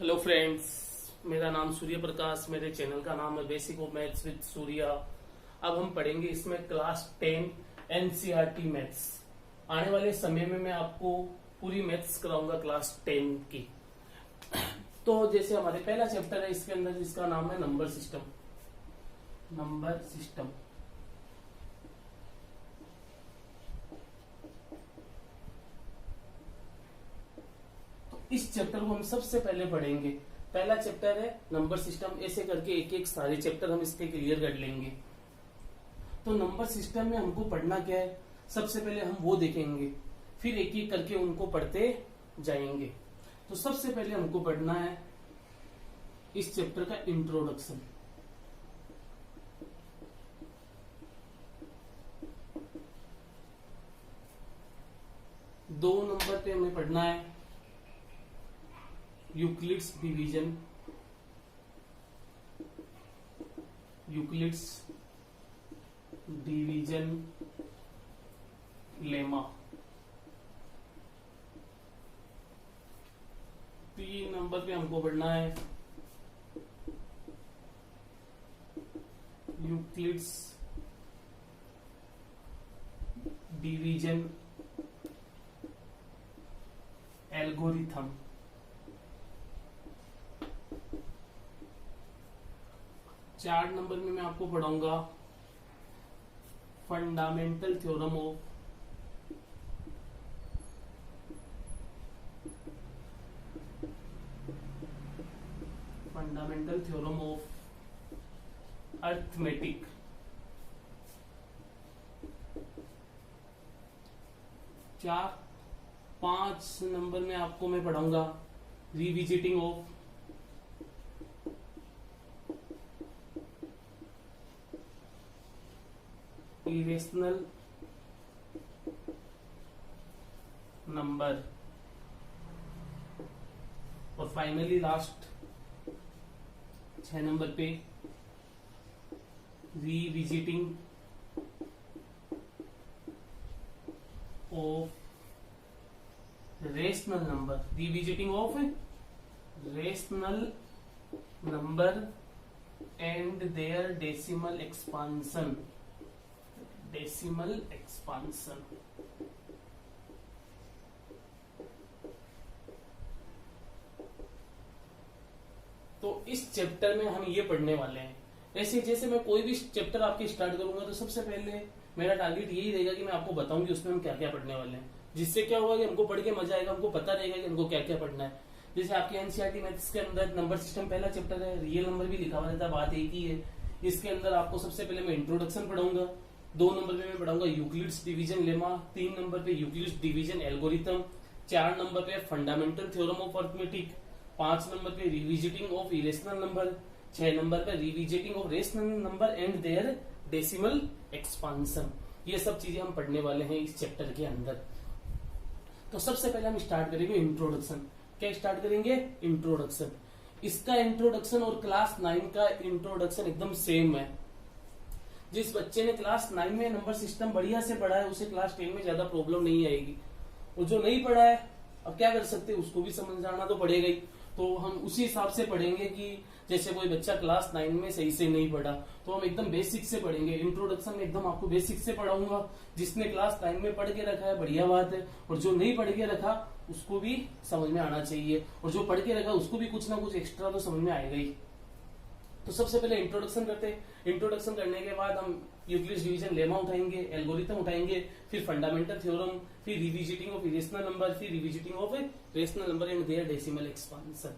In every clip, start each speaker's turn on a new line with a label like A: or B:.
A: Hello friends, मेरा नाम सूर्य प्रकाश, मेरे चैनल का नाम है basic of maths with Surya. अब हम पढ़ेंगे इसमें क्लास 10 एनसीईआरटी मैथ्स। आने वाले समय में मैं आपको पूरी मैथ्स कराऊंगा क्लास 10 की। तो जैसे हमारे पहला चैप्टर है इसके अंदर, जिसका नाम है नंबर सिस्टम। नंबर सिस्टम इस चैप्टर को हम सबसे पहले पढ़ेंगे। पहला चैप्टर है नंबर सिस्टम। ऐसे करके एक एक सारे चैप्टर हम इसके क्लियर कर लेंगे। तो नंबर सिस्टम में हमको पढ़ना क्या है, सबसे पहले हम वो देखेंगे, फिर एक एक करके उनको पढ़ते जाएंगे। तो सबसे पहले हमको पढ़ना है इस चैप्टर का इंट्रोडक्शन। दो नंबर पे हमें पढ़ना है Euclid's division. Euclid's division lemma. 3 number पे हमको पढ़ना है यूक्लिड्स डिवीजन एल्गोरिथम। 4 नंबर में मैं आपको पढ़ाऊंगा fundamental theorem of arithmetic. 5 number में आपको मैं पढ़ाऊंगा रिविजिटिंग ऑफ इरेशनल नंबर। और फाइनली लास्ट 6 नंबर पे revisiting of rational number. Revisiting of rational number and their decimal expansion. Decimal expansion. तो इस चैप्टर में हम ये पढ़ने वाले हैं। ऐसे जैसे मैं कोई भी चैप्टर आपके स्टार्ट करूंगा तो सबसे पहले मेरा टारगेट यही रहेगा कि मैं आपको बताऊं कि उसमें हम क्या क्या पढ़ने वाले हैं। जिससे क्या होगा कि हमको पढ़ के मजा आएगा, हमको पता रहेगा कि हमको क्या क्या पढ़ना है। जैसे आपके एनसीईआरटी मैथ्स के अंदर नंबर सिस्टम पहला चैप्टर है, रियल नंबर भी लिखा हुआ रहता है, बात एक ही है। इसके अंदर आपको सबसे पहले मैं इंट्रोडक्शन पढ़ाऊंगा। 2 नंबर पे मैं पढ़ाऊंगा यूक्लिड्स डिवीजन लेमा। 3 नंबर पे यूक्लिड्स डिवीजन एल्गोरिथम। 4 नंबर पे fundamental theorem of arithmetic. 5 number पे revisiting of irrational number. 6 number पे revisiting of rational number and their decimal expansion. ये सब चीजें हम पढ़ने वाले हैं इस चैप्टर के अंदर। तो सबसे पहले हम स्टार्ट करेंगे इंट्रोडक्शन। क्या स्टार्ट करेंगे? इंट्रोडक्शन। इसका इंट्रोडक्शन और क्लास 9 का इंट्रोडक्शन एकदम सेम है। जिस बच्चे ने क्लास 9 में नंबर सिस्टम बढ़िया से पढ़ा है उसे क्लास 10 में ज्यादा प्रॉब्लम नहीं आएगी। और जो नहीं पढ़ा है, अब क्या कर सकते, उसको भी समझ जाना तो पड़ेगा ही। तो हम उसी हिसाब से पढ़ेंगे कि जैसे कोई बच्चा क्लास 9 में सही से नहीं पढ़ा तो हम एकदम बेसिक से पढ़ेंगे। इंट्रोडक्शन में एकदम आपको बेसिक से पढ़ाऊंगा। जिसने क्लास 9 में पढ़ के रखा है बढ़िया बात है, और जो नहीं पढ़ के रखा उसको भी समझ में आना चाहिए, और जो पढ़ के रखा उसको भी कुछ ना कुछ एक्स्ट्रा तो समझ में आएगा ही। तो सबसे पहले इंट्रोडक्शन करते हैं। इंट्रोडक्शन करने के बाद हम यूक्लिड्स डिवीजन लेमा उठाएंगे, एल्गोरिथम उठाएंगे, फिर फंडामेंटल थ्योरम, फिर रिविजिटिंग ऑफ इरेशनल नंबर, फिर revisiting of rational number and their decimal expansion.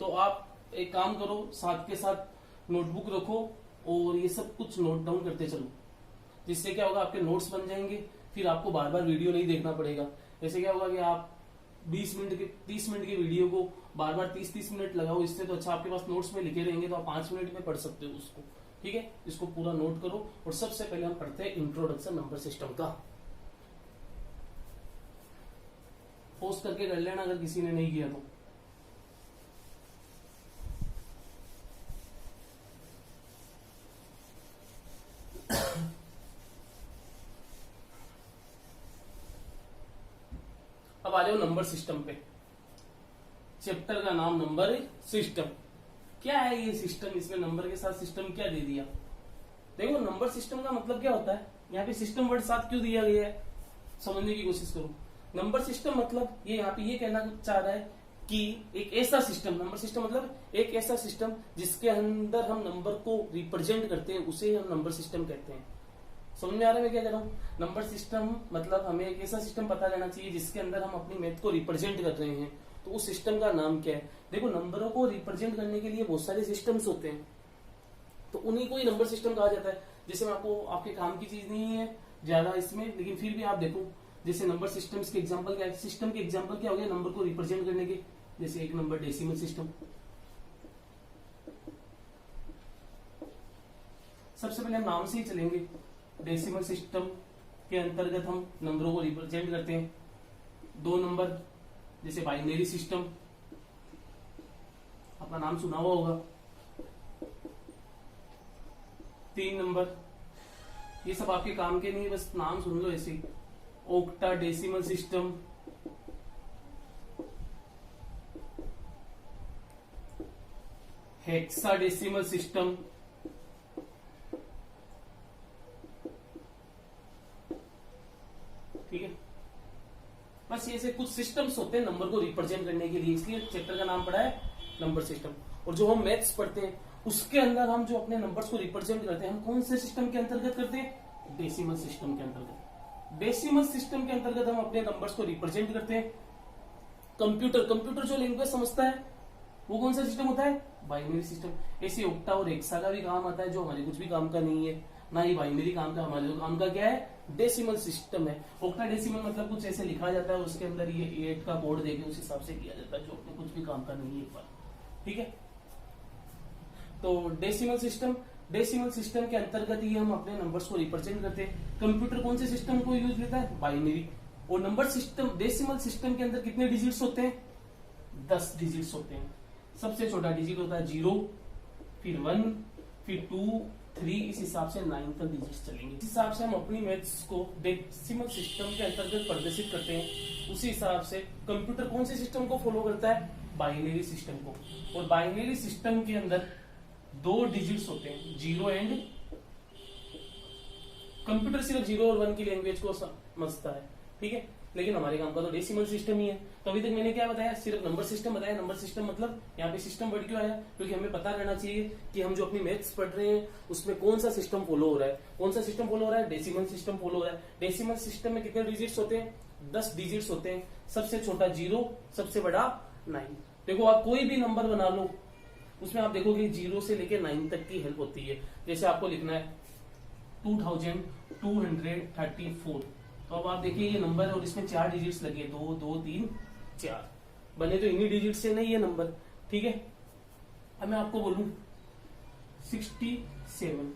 A: तो आप एक काम करो, साथ के साथ नोटबुक रखो और ये सब कुछ नोट डाउन करते चलो। जिससे क्या होगा, आपके नोट्स बन जाएंगे, फिर आपको बार बार वीडियो नहीं देखना पड़ेगा। जैसे क्या होगा कि आप 20 मिनट के 30 मिनट की वीडियो को बार बार 30-30 मिनट लगाओ। इससे तो अच्छा आपके पास नोट्स में लिखे रहेंगे तो आप 5 मिनट में पढ़ सकते हो उसको। ठीक है, इसको पूरा नोट करो। और सबसे पहले हम पढ़ते हैं इंट्रोडक्शन नंबर सिस्टम का। पोस्ट करके कर लेना अगर किसी ने नहीं किया तो। अब आ जाओ नंबर सिस्टम पे। चैप्टर का नाम नंबर सिस्टम। क्या है ये सिस्टम, इसमें नंबर के साथ सिस्टम क्या दे दिया। देखो नंबर सिस्टम का मतलब क्या होता है, यहाँ पे सिस्टम वर्ड साथ क्यों दिया गया है, समझने की कोशिश करो। नंबर सिस्टम मतलब ये यहाँ पे ये कहना चाह रहा है कि एक ऐसा सिस्टम, नंबर सिस्टम मतलब एक ऐसा सिस्टम जिसके अंदर हम नंबर को रिप्रेजेंट करते हैं, उसे हम नंबर सिस्टम कहते हैं। समझ में आ रहा है मैं क्या कह रहा हूँ। नंबर सिस्टम मतलब हमें एक ऐसा सिस्टम पता रहना चाहिए जिसके अंदर हम अपनी मैथ को रिप्रेजेंट कर रहे हैं, तो उस सिस्टम का नाम क्या है। देखो नंबरों को रिप्रेजेंट करने के लिए बहुत सारे सिस्टम्स होते हैं, तो उन्हीं को ही नंबर सिस्टम कहा जाता है। जैसे मैं आपको, आपके काम की चीज नहीं है ज्यादा इसमें, लेकिन फिर भी आप देखो जैसे नंबर सिस्टम्स के एग्जांपल क्या है, सिस्टम के एग्जांपल क्या हो गया नंबर को रिप्रेजेंट करने के। जैसे एक नंबर डेसिमल सिस्टम, सबसे पहले हम नाम से ही चलेंगे। डेसिमल सिस्टम के अंतर्गत हम नंबरों को रिप्रेजेंट करते हैं। 2 नंबर जैसे बाइनरी सिस्टम, आपका नाम सुना हुआ होगा। 3 नंबर, ये सब आपके काम के नहीं, बस नाम सुन लो ऐसे। Octa decimal system, hexa decimal system, ठीक है। बस ये से कुछ सिस्टम्स होते हैं नंबर को रिप्रेजेंट करने के लिए, इसलिए चैप्टर का नाम पड़ा है नंबर सिस्टम। और जो हम मैथ्स पढ़ते हैं उसके अंदर हम जो अपने नंबर्स को रिप्रेजेंट करते हैं, हम कौन से सिस्टम के अंतर्गत करते हैं, डेसिमल सिस्टम के अंतर्गत। डेसिमल सिस्टम के अंतर्गत हम अपने नंबर्स को रिप्रेजेंट करते हैं। कंप्यूटर जो लैंग्वेज समझता है वो कौन सा सिस्टम होता है, बाइनरी सिस्टम। ऐसे ऑक्टा और हेक्सा का भी काम आता है जो हमारे कुछ भी काम का नहीं है, ना ही बाइनरी काम का। हमारे काम का क्या है, डेसिमल सिस्टम है। ऑक्टा डेसिमल मतलब कुछ ऐसे लिखा जाता है, उसके अंदर ये 8 का कोड देके उस हिसाब से किया जाता है, जो अपने कुछ भी काम का नहीं है एक बार, ठीक है। तो डेसिमल सिस्टम के अंतर्गत ही हम अपने नंबर्स को रिप्रेजेंट करते हैं। कंप्यूटर कौन से सिस्टम को यूज लेता है, बाइनरी। और नंबर सिस्टम, डेसिमल सिस्टम के अंदर कितने डिजिट्स होते हैं, 10 डिजिट्स होते हैं। सबसे छोटा डिजिट होता है 0, फिर 1, फिर 2, 3, इस हिसाब से 9 तक डिजिट्स चलेंगे। इस हिसाब से हम अपनी मैथ्स को डेसिमल सिस्टम के अंतर्गत प्रदर्शित करते हैं। उसी हिसाब से कंप्यूटर कौन से सिस्टम को फॉलो करता है, बाइनरी सिस्टम को। और बाइनरी सिस्टम के अंदर 2 डिजिट्स होते हैं, 0 एंड। कंप्यूटर सिर्फ 0 और 1 की लैंग्वेज को समझता है, ठीक है, लेकिन हमारे काम का तो डेसिमल सिस्टम ही है। तो अभी तक मैंने क्या बताया, सिर्फ नंबर सिस्टम बताया। नंबर सिस्टम मतलब यहाँ पे सिस्टम वर्ड क्यों आया, क्योंकि हमें पता रहना चाहिए कि हम जो अपनी मैथ्स पढ़ रहे हैं उसमें कौन सा सिस्टम फॉलो हो रहा है। कौन सा सिस्टम फॉलो हो रहा है, डेसिमल सिस्टम फॉलो हो रहा है। डेसिमल सिस्टम में कितने डिजिट्स होते हैं, 10 डिजिट्स होते हैं। सबसे छोटा 0, सबसे बड़ा 9। देखो आप कोई भी नंबर बना लो, उसमें आप देखोगे 0 से लेके 9 तक की हेल्प होती है। जैसे आपको लिखना है 2234, तो अब आप देखिए ये नंबर है और इसमें 4 डिजिट्स लगे, 2 2 3 4, बने तो इन्हीं डिजिट से नहीं ये नंबर, ठीक है। अब मैं आपको बोलूं 67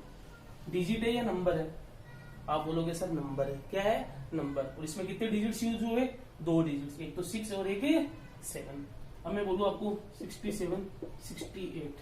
A: डिजिट है या नंबर है, आप बोलोगे सर नंबर है। क्या है, नंबर। और इसमें कितने डिजिट्स यूज हुए, 2 डिजिट्स, एक तो 6 और एक 7। अब मैं बोलूं आपको 67 68,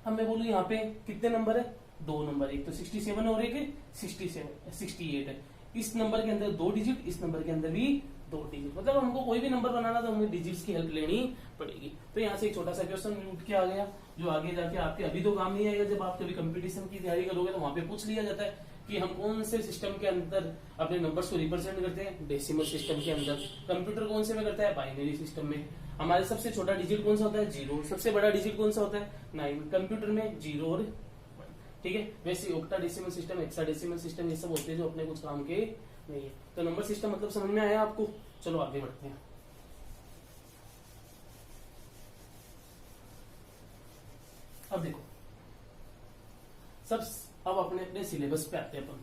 A: अब मैं बोलूं यहाँ पे कितने नंबर है, 2 नंबर, एक तो 67 और एक 68 है। इस नंबर के अंदर 2 डिजिट, इस नंबर के अंदर भी 2 डिजिट। मतलब हमको कोई भी नंबर बनाना तो हमें डिजिट्स की हेल्प लेनी पड़ेगी। तो यहाँ से एक छोटा सा क्वेश्चन उठ के आ गया, जो आगे जाके आपके अभी तो काम नहीं आएगा, जब आप कभी कंपटीशन की तैयारी करोगे तो वहां पे पूछ लिया जाता है कि हम कौन से सिस्टम के अंदर अपने नंबर्स को रिप्रेजेंट करते हैं, डेसिमल सिस्टम के अंदर। कंप्यूटर कौन से में करता है, बाइनरी सिस्टम में। हमारे सबसे छोटा डिजिट कौन सा होता है, 0। सबसे बड़ा डिजिट कौन सा होता है, 9। कंप्यूटर में 0 और 1, ठीक है। वैसे octa decimal system, hexa decimal system, ये सब होते हैं जो अपने कुछ काम के नहीं है। तो नंबर सिस्टम मतलब समझ में आया आपको। चलो आगे बढ़ते हैं। अब देखो सब, अब अपने अपने सिलेबस पे आते हैं अपन।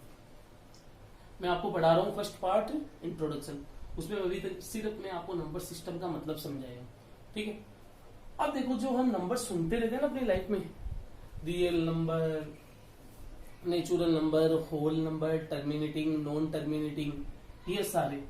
A: मैं आपको पढ़ा रहा हूँ फर्स्ट पार्ट इंट्रोडक्शन, उसमें अभी तक सिर्फ मैं आपको नंबर सिस्टम का मतलब समझाया, ठीक है। अब देखो जो हम नंबर सुनते रहते हैं ना अपनी लाइफ में, real number, natural number, whole number, terminating, non terminating, ये सारे,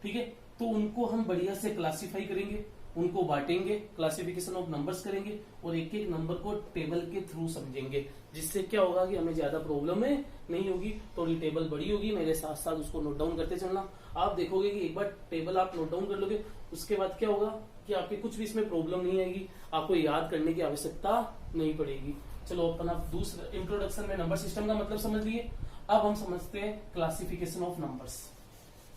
A: ठीक है। तो उनको हम बढ़िया से क्लासिफाई करेंगे, उनको बांटेंगे, क्लासिफिकेशन ऑफ नंबर्स करेंगे और एक एक नंबर को टेबल के थ्रू समझेंगे, जिससे क्या होगा कि हमें ज्यादा प्रॉब्लम नहीं होगी। थोड़ी टेबल बड़ी होगी, मेरे साथ साथ उसको नोट डाउन करते चलना। आप देखोगे कि एक बार टेबल आप नोट डाउन कर लोगे, उसके बाद क्या होगा कि आपके कुछ भी इसमें प्रॉब्लम नहीं आएगी, आपको याद करने की आवश्यकता नहीं पड़ेगी। चलो अपन आप दूसरा इंट्रोडक्शन में नंबर सिस्टम का मतलब समझ लिए। अब हम समझते हैं क्लासिफिकेशन ऑफ नंबर्स।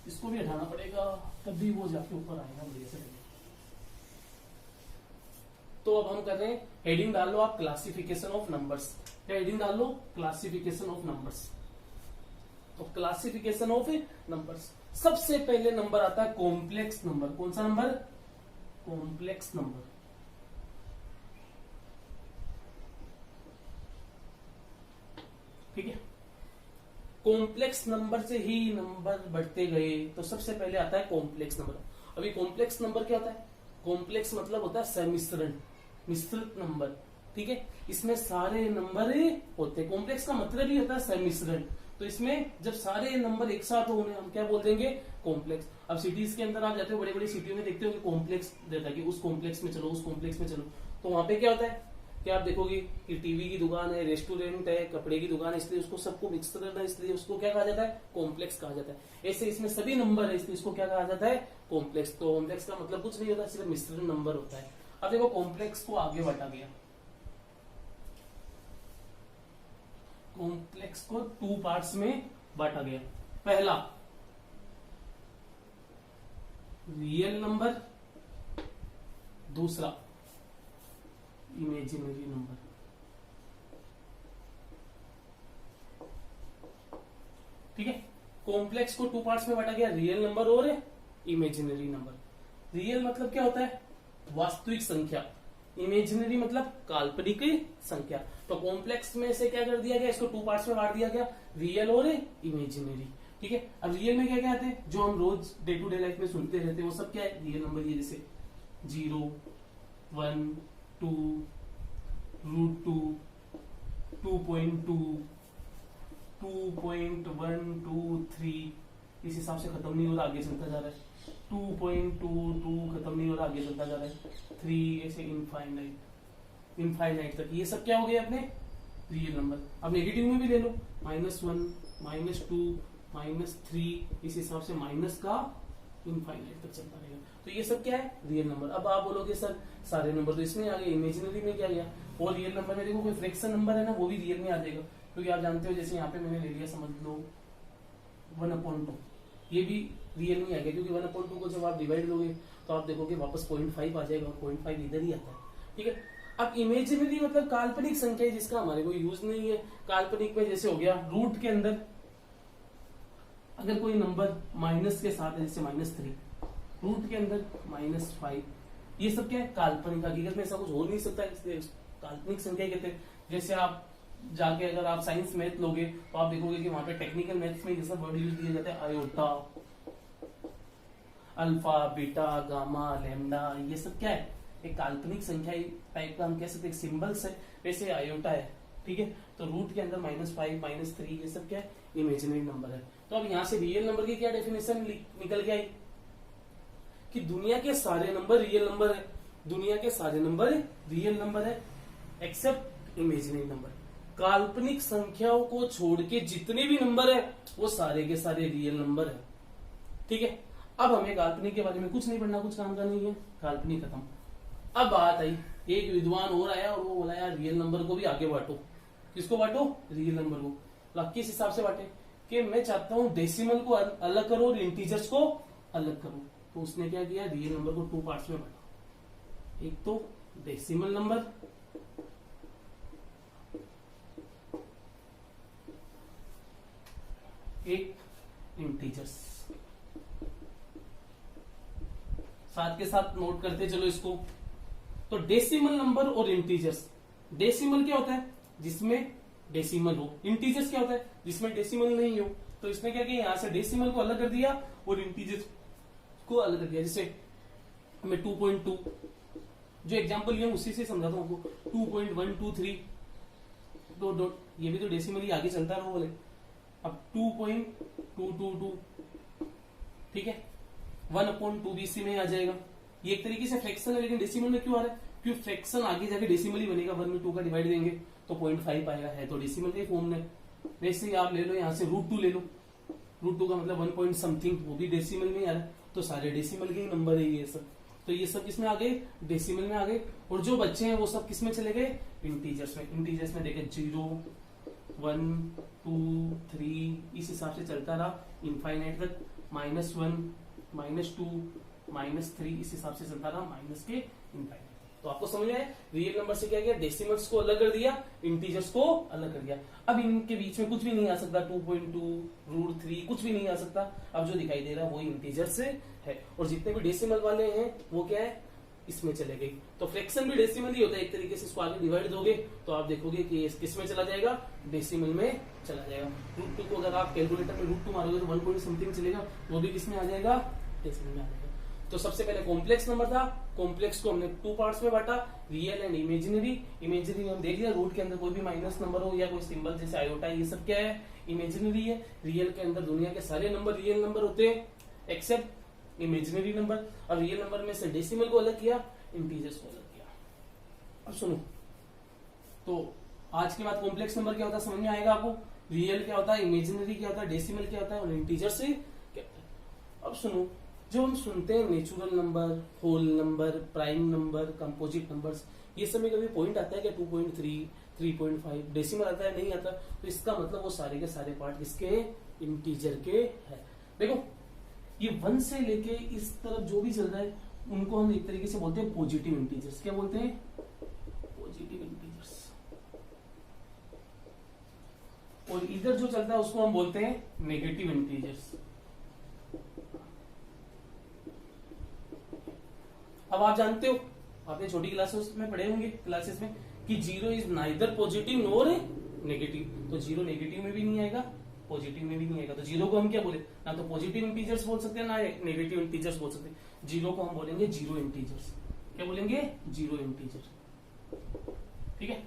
A: इसको भी हटाना पड़ेगा, तभी वो जाके ऊपर आएगा बढ़िया से। तो अब हम कर रहे हैं, हेडिंग डाल लो आप क्लासिफिकेशन ऑफ नंबर्स। हेडिंग डाल लो क्लासिफिकेशन ऑफ नंबर्स। तो क्लासिफिकेशन ऑफ नंबर्स, सबसे पहले नंबर आता है कॉम्प्लेक्स नंबर। कौन सा नंबर? Complex number. ठीक है, कॉम्प्लेक्स नंबर से ही नंबर बढ़ते गए, तो सबसे पहले आता है कॉम्प्लेक्स नंबर। अभी कॉम्प्लेक्स नंबर क्या होता है? कॉम्प्लेक्स मतलब होता है सम्मिश्रण, मिश्रित नंबर। ठीक है, इसमें सारे नंबर होते हैं। कॉम्प्लेक्स का मतलब ही होता है सम्मिश्रण। तो इसमें जब सारे नंबर एक साथ हो उन्हें हम क्या बोल देंगे? कॉम्प्लेक्स। अब सिटीज के अंदर आप जाते हो, बड़ी बड़ी सिटियों में देखते हो कि कॉम्प्लेक्स देता है कि उस कॉम्प्लेक्स में चलो, उस कॉम्प्लेक्स में चलो। तो वहां पे क्या होता है कि आप देखोगे कि टीवी की दुकान है, रेस्टोरेंट है, कपड़े की दुकान है, इसलिए उसको सबको मिक्स करना है, इसलिए उसको क्या कहा जाता है? कॉम्प्लेक्स कहा जाता है। ऐसे इसमें सभी नंबर है, इसलिए इसको क्या कहा जाता है? कॉम्प्लेक्स। तो कॉम्प्लेक्स का मतलब कुछ नहीं होता, सिर्फ मिश्रण नंबर होता है। अब देखो कॉम्प्लेक्स को आगे बढ़ा गया, कॉम्प्लेक्स को 2 पार्ट्स में बांटा गया। पहला रियल नंबर, दूसरा इमेजिनरी नंबर। ठीक है, कॉम्प्लेक्स को 2 पार्ट्स में बांटा गया, रियल नंबर और इमेजिनरी नंबर। रियल मतलब क्या होता है? वास्तविक संख्या। इमेजिनरी मतलब काल्पनिक संख्या। तो कॉम्प्लेक्स में से क्या कर दिया गया? इसको 2 पार्ट्स में बांट दिया गया, रियल और इमेजिनरी। ठीक है, अब रियल में क्या क्या आते हैं जो हम रोज डे टू डे लाइफ में सुनते रहते हैं, वो सब क्या है? Real number. ये जैसे 0, 1, 2, √2, 2.2, 2.123, इस हिसाब से खत्म नहीं हो रहा, आगे चलता जा रहा है। 2.22 खत्म नहीं हो रहा, आगे चलता जा रहा है। 3 ऐसे इनफाइनाइट तक। ये सब क्या हो गए अपने? Real number. अब नेगेटिव में भी ले लो, -1, -2, -3, इस हिसाब से माइनस का इनफाइनाइट तक चलता रहेगा। तो ये सब क्या है? Real number. अब आप बोलोगे सर सारे नंबर तो इसमें आ गए, इमेजिनरी में क्या गया? और रियल नंबर में देखो कोई फ्रैक्शन नंबर है ना, वो भी रियल में आ जाएगा। क्योंकि आप जानते हो, जैसे यहाँ पे मैंने ले लिया, समझ लो 1/2, ये भी रियल में आ गया, क्योंकि 1/2 को जब आप डिवाइड दोगे तो आप देखोगे वापस 0.5 आ जाएगा, और 0.5 इधर ही आता है। ठीक है, अब इमेजिनरी मतलब काल्पनिक संख्या जिसका हमारे को यूज नहीं है। काल्पनिक में जैसे हो गया रूट के अंदर अगर कोई नंबर माइनस के साथ है, जैसे -3, रूट के अंदर -5, ये सब क्या है? काल्पनिक। हकीकत में ऐसा कुछ हो नहीं सकता, इसलिए काल्पनिक संख्या कहते हैं। जैसे आप जाके अगर आप साइंस मैथ लोगे तो आप देखोगे कि वहां पे टेक्निकल मैथ्स में ये सब वर्ड यूज दिए जाते हैं, iota, alpha, beta, gamma, lambda, ये सब क्या है? एक काल्पनिक संख्या टाइप का हम कह सकते हैं, सिंबल्स है, वैसे आयोटा है। ठीक है, तो रूट के अंदर -5, -3, ये सब क्या है? इमेजिनरी नंबर है। तो अब यहाँ से रियल नंबर की क्या डेफिनेशन निकल के आई कि दुनिया के सारे नंबर रियल नंबर है। दुनिया के सारे नंबर रियल नंबर है एक्सेप्ट इमेजिनरी नंबर। काल्पनिक संख्याओं को छोड़ के जितने भी नंबर है वो सारे के सारे रियल नंबर है। ठीक है, अब हमें काल्पनिक के बारे में कुछ नहीं पढ़ना, कुछ काम का नहीं है, काल्पनिक खत्म। अब बात आई, एक विद्वान और आया और वो बोला यार रियल नंबर को भी आगे बांटो। किसको बांटो? रियल नंबर को। किस हिसाब से बांटे? कि मैं चाहता हूं डेसिमल को अलग करो और इंटीजर्स को अलग करो। तो उसने क्या किया? रियल नंबर को 2 पार्ट्स में बांटा। एक तो डेसिमल नंबर, एक इंटीजर्स। साथ के साथ नोट करते चलो इसको। तो डेसिमल नंबर और इंटीजर्स। डेसिमल क्या होता है? जिसमें डेसिमल हो। इंटीजर्स क्या होता है? जिसमें डेसिमल नहीं हो। तो इसने क्या किया? यहां से डेसिमल को अलग कर दिया और इंटीजर्स को अलग कर दिया। जैसे मैं 2.2 जो एग्जांपल लिया उसी से समझाता हूं आपको। 2.123 डॉट, ये भी तो डेसिमल ही आगे चलता रहा बोले। अब 2.222, ठीक है, 1/2 भी इसी में आ जाएगा। ये एक तरीके से फ्रैक्शन है, लेकिन डेसिमल में क्यों आ रहा है? क्योंकि फ्रैक्शन आगे जाके डेसिमल ही बनेगा। 1 में 2 का डिवाइड देंगे तो 0.5 आएगा, है तो डेसिमल के फॉर्म में। वैसे ही आप ले लो, यहां से √2 ले लो। √2 का मतलब 1 पॉइंट समथिंग, वो भी डेसिमल में आ रहा है, तो सारे डेसिमल के ही नंबर है ये सब। तो ये सब किसमें आ गए, डेसिमल में आ गए। और जो बच्चे हैं वो सब किसमें चले गए, इंटीजर्स में। इंटीजर्स में देखे 0 1 2 3 इस हिसाब से चलता रहा इनफाइनाइट तक, -1 -2 -3 इस हिसाब से चलता रहा माइनस के इनफाइनाइट। तो आपको समझ में आया, रियल नंबर से क्या किया, डेसिमल्स को अलग कर दिया, इंटीजर्स को अलग कर दिया। अब इनके बीच में कुछ भी नहीं आ सकता, 2.2 √3 कुछ भी नहीं आ सकता। अब जो दिखाई दे रहा है वो इंटीजर से है, और जितने भी डेसिमल वाले हैं वो क्या है, इसमें चले गए। तो फ्रैक्शन भी डेसिमल ही होता है एक तरीके से, इसको आगे डिवाइड दोगे तो आप देखोगे कि किसमें चला जाएगा, डेसिमल में चला जाएगा। √2 को अगर आप कैलकुलेटर में √2 मारोगे तो 1 पॉइंट समथिंग चलेगा, वो भी किसमें आ जाएगा, डेसिमल में आ जाएगा। तो सबसे पहले कॉम्प्लेक्स नंबर था, कॉम्प्लेक्स को हमने 2 पार्ट्स में बांटा, रियल एंड इमेजिनरी। इमेजिनरी हम देख लिया, रूट के अंदर कोई भी माइनस नंबर हो या कोई सिंबल जैसे आयोटा, ये सब क्या है, इमेजिनरी है। रियल के अंदर दुनिया के सारे नंबर रियल नंबर होते हैं एक्सेप्ट इमेजिनरी नंबर। अब रियल नंबर में से डेसिमल को अलग किया, इंटीजर्स को अलग किया। अब सुनो, तो आज के बाद कॉम्प्लेक्स नंबर क्या होता है समझ में आएगा आपको, रियल क्या होता है, इमेजिनरी क्या होता है, डेसिमल क्या होता है और इंटीजर से क्या होता है। अब सुनो, जो हम सुनते हैं natural number, whole number, prime number, composite numbers, ये सब में कभी पॉइंट आता है क्या, 2.3 3.5 डेसिमल आता है, नहीं आता। तो इसका मतलब वो सारे के सारे पार्ट किसके, इंटीजर के है। देखो ये 1 से लेके इस तरफ जो भी चल रहा है उनको हम एक तरीके से बोलते हैं पॉजिटिव इंटीजर्स। क्या बोलते हैं, पॉजिटिव इंटीजर्स। और इधर जो चलता है उसको हम बोलते हैं नेगेटिव इंटीजर्स। अब आप जानते हो, आपने छोटी क्लासेस में पढ़े होंगे क्लासेस में कि 0 is neither positive NOR negative. तो 0 नेगेटिव में भी नहीं आएगा, पॉजिटिव में भी नहीं आएगा। तो 0 को हम क्या बोले, ना तो पॉजिटिव इंटीजर्स बोल सकते हैं ना नेगेटिव इंटीजर्स बोल सकते हैं। 0 को हम बोलेंगे 0 इंटीजर्स। क्या बोलेंगे, 0 इंटीजर। ठीक है,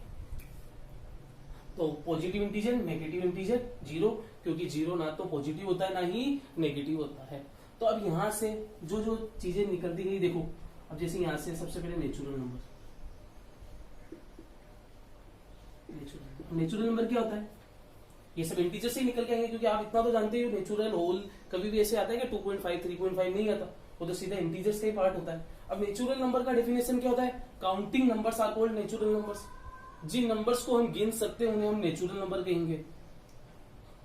A: तो पॉजिटिव इंटीजर, नेगेटिव इंटीजर, 0, क्योंकि 0 ना तो पॉजिटिव होता है ना ही नेगेटिव होता है। तो अब यहां से जो जो चीजें निकलती गई देखो, अब जैसे यहां से सबसे पहले नेचुरल नंबर। नेचुरल नंबर क्या होता है, ये सब इंटीजर से ही निकल के आएंगे, क्योंकि आप इतना तो जानते हो नेचुरल होल कभी भी ऐसे आता है कि 2.5 3.5 नहीं आता, वो तो सीधा इंटीजर्स का ही पार्ट होता है। अब नेचुरल नंबर का डेफिनेशन क्या होता है, counting numbers are called natural numbers. जिन नंबर्स को हम गिन सकते हैं उन्हें हम नेचुरल नंबर कहेंगे।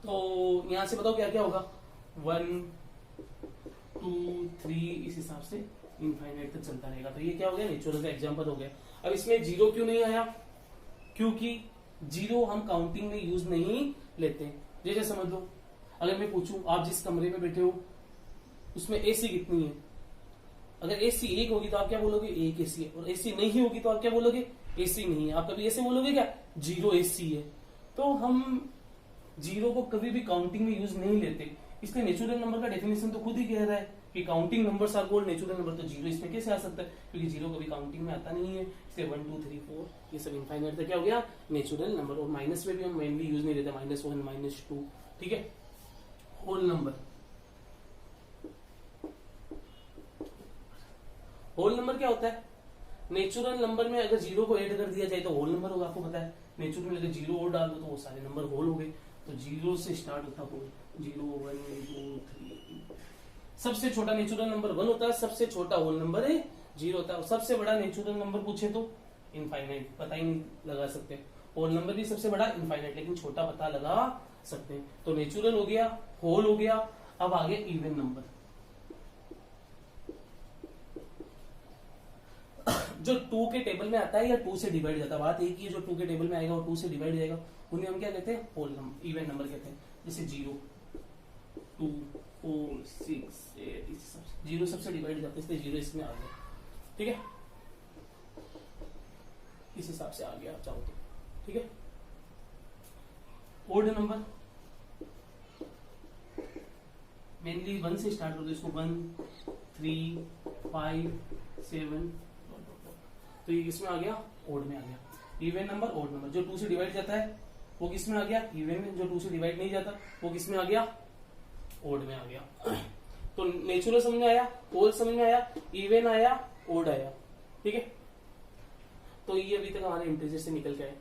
A: तो यहां से बताओ क्या क्या होगा, 1 2 3 इस हिसाब से इनफाइनाइट तक चलता रहेगा। तो ये क्या हो गया, नेचुरल का एग्जांपल हो गया। अब इसमें 0 क्यों नहीं आया, क्योंकि 0 हम काउंटिंग में यूज नहीं लेते। जैसे समझ लो, अगर मैं पूछूं आप जिस कमरे में बैठे हो उसमें एसी कितनी है, अगर एसी 1 होगी तो आप क्या बोलोगे, 1 एसी है। और एसी नहीं होगी तो आप क्या बोलोगे, एसी नहीं है। आप कभी ऐसे बोलोगे क्या, 0 एसी है। तो हम 0 को कभी भी काउंटिंग में यूज नहीं लेते, इसलिए नेचुरल नंबर का डेफिनेशन तो खुद ही कह रहा है कि counting numbers are called natural number. तो 0 इसमें कैसे आ सकता है, क्योंकि 0 कभी काउंटिंग में आता नहीं है, इसलिए 1 2 3 4 ये सब इनफाइनाइट तक क्या हो गया, नेचुरल नंबर। और माइनस में भी हम मेनली यूज नहीं लेते, -1 -2। ठीक है, होल नंबर। होल नंबर क्या होता है, नेचुरल नंबर में अगर 0 को ऐड कर दिया जाए तो होल नंबर होगा, आपको पता है। नेचुरल में अगर 0 और डाल दो तो वो सारे नंबर होल हो गए। तो 0 से स्टार्ट होता होल, 0 1 2 3। सबसे छोटा नेचुरल नंबर 1 होता है, सबसे छोटा होल नंबर 0 होता है, और सबसे बड़ा नेचुरल नंबर पूछे तो इनफाइनाइट, पता ही नहीं लगा सकते। होल नंबर भी सबसे बड़ा, इनफाइनाइट लेकिन छोटा पता लगा सकते हैं। तो नेचुरल हो गया, होल हो गया, अब आ गया इवन नंबर। जो 2 के टेबल में आता है या 2 से डिवाइड जाता है, बात एक ही है, जो 2 के टेबल में आएगा और 2 से डिवाइड जाएगा उन्हें हम क्या कहते हैं, होल नंबर, इवन नंबर कहते हैं। जैसे 0 2 4 6 8 0 सबसे डिवाइड जाता है, इसलिए 0 इसमें आ गया। ठीक है, इस हिसाब से आ गया चाहो तो। ठीक है, ओड नंबर मेनली 1 से स्टार्ट करते, इसको 1 3 5 7, तो ये किसमें आ गया, ओड में आ गया। इवन नंबर, ओड नंबर, जो 2 से डिवाइड जाता है वो किसमें आ गया, इवन में। जो 2 से डिवाइड नहीं जाता वो किसमें आ गया, ओड में आ गया। तो नेचुरल समझ में आया, होल समझ में आया, इवन आया, ओड आया। ठीक है, तो ये अभी तक हमारे इंटीजर से निकल के आए।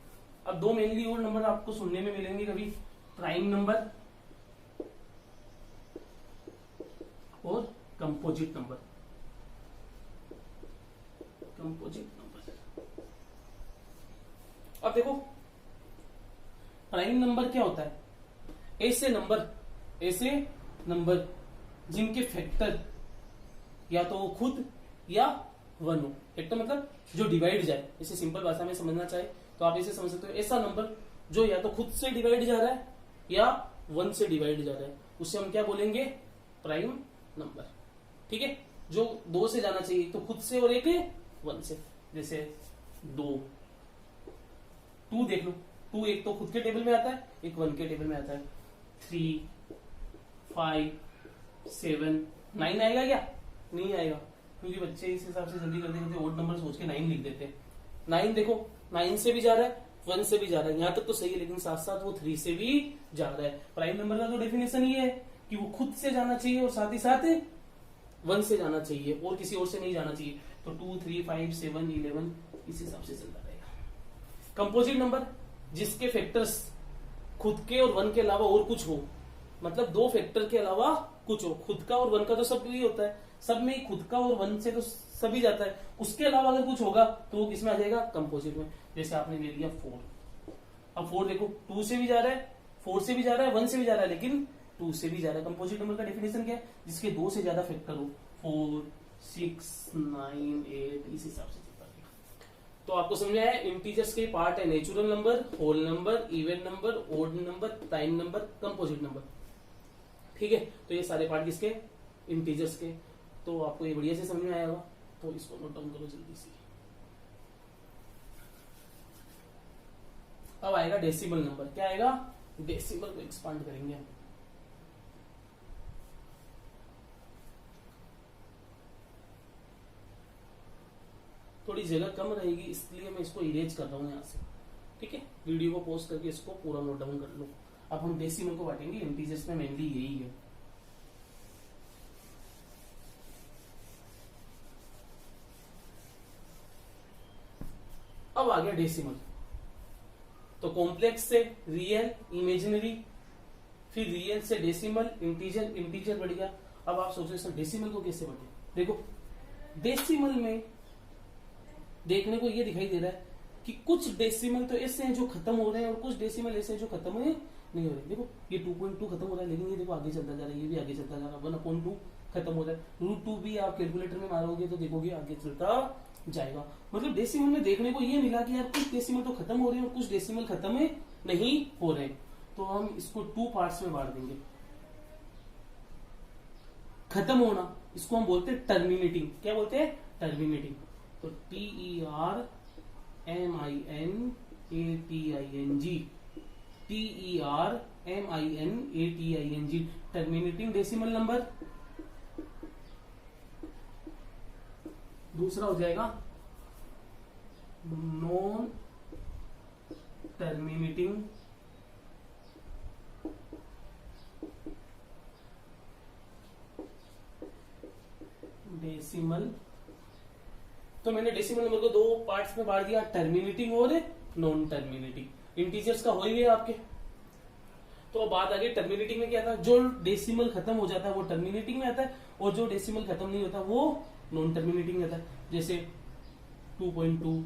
A: अब 2 मेनली ओड नंबर आपको सुनने में मिलेंगे कभी, prime number composite number. Composite number, अब देखो प्राइम नंबर क्या होता है? ऐसे नंबर जिनके फैक्टर या तो खुद या वन हो। फैक्टर मतलब जो डिवाइड जाए, इसे सिंपल भाषा में समझना चाहे तो आप इसे समझ सकते हो, ऐसा नंबर जो या तो खुद से डिवाइड जा रहा है या वन से डिवाइड जा रहा है, उसे हम क्या बोलेंगे? Prime number. ठीक है, जो दो से जाना चाहिए, तो खुद से और एक वन से। जैसे 2 देख लो, 2 एक तो खुद के टेबल में आता है, एक वन के टेबल में आता है। 3 5 7 9 आएगा क्या? नहीं आएगा, क्योंकि बच्चे इस हिसाब से जल्दी करते करते ओड नंबर सोच के 9 लिख देते हैं। 9 देखो, 9 से भी जा रहा है, 1 से भी जा रहा है, यहां तक तो सही है, लेकिन साथ साथ वो 3 से भी जा रहा है। प्राइम नंबर का तो डेफिनेशन ये है कि वो खुद से जाना चाहिए और साथ ही साथ 1 से जाना चाहिए और किसी और से नहीं जाना चाहिए। तो 2 3 5 7 11 इस हिसाब से चलता रहेगा। कंपोजिट नंबर जिसके फैक्टर्स खुद के और वन के अलावा और कुछ हो, मतलब 2 फैक्टर के अलावा कुछ हो। खुद का और वन का तो सब ही होता है, सब में खुद का और वन से तो सभी जाता है, उसके अलावा अगर कुछ होगा तो वो किसमें आ जाएगा? कंपोजिट में। जैसे आपने ले लिया 4, अब 4 देखो 2 से भी जा रहा है, 4 से भी जा रहा है, 1 से भी जा रहा है, लेकिन 2 से भी जा रहा है। कंपोजिट नंबर का डेफिनेशन क्या है? जिसके 2 से ज्यादा फैक्टर हो, 4 6 9 8 इस हिसाब से चलता है। तो आपको समझ में आया, इंटीजर्स के पार्ट है natural number, whole number, even number, odd number, prime number, composite number. ठीक है, तो ये सारे पार्ट किसके? इंटीजर्स के। तो आपको ये बढ़िया से समझ में आया होगा, तो इसको नोट डाउन करो जल्दी से। अब आएगा डेसिमल नंबर। क्या आएगा? डेसिमल को एक्सपांड करेंगे हम। थोड़ी जगह कम रहेगी, इसलिए मैं इसको इरेज कर रहा हूं यहां से। ठीक है, वीडियो को पॉज करके इसको पूरा नोट डाउन कर लो। अब हम डेसिमल को बांटेंगे, इंटीजर्स में मेनली यही है। अब आ गया डेसिमल। तो कॉम्प्लेक्स से रियल, इमेजिनरी, फिर रियल से डेसिमल, इंटीजर, इंटीजर बढ़ गया। अब आप सोचो सर डेसिमल को कैसे बढ़े? देखो डेसिमल में देखने को ये दिखाई दे रहा है कि कुछ डेसिमल तो ऐसे हैं जो खत्म हो रहे हैं और कुछ डेसिमल ऐसे हैं जो खत्म नहीं हो रहे। देखो ये 2.2 खत्म हो रहा है, लेकिन ये देखो आगे चलता जा रहा है, ये भी आगे चलता जा रहा है। 1/2 खत्म हो रहा है, √2 भी आप कैलकुलेटर में मारोगे तो देखोगे आगे चलता जाएगा। मतलब डेसिमल में देखने को ये मिला कि यार कुछ डेसिमल तो खत्म हो रहे हैं और कुछ डेसिमल खत्म नहीं हो रहे। तो हम इसको 2 पार्ट्स में बांट देंगे। खत्म होना, इसको हम बोलते हैं टर्मिनेटिंग। क्या बोलते हैं? टर्मिनेटिंग। तो TERMINATING, TERMINATING, terminating decimal number. दूसरा हो जाएगा नॉन टर्मिनेटिंग डेसिमल। तो मैंने डेसिमल नंबर को 2 पार्ट्स में बांट दिया, टर्मिनेटिंग और नॉन टर्मिनेटिंग। इंटीजर्स का हो ही गया आपके। तो अब बात आ गई टर्मिनेटिंग में क्या था? जो डेसिमल खत्म हो जाता है वो टर्मिनेटिंग में आता है, और जो डेसिमल खत्म नहीं होता वो नॉन टर्मिनेटिंग में आता है। जैसे 2.2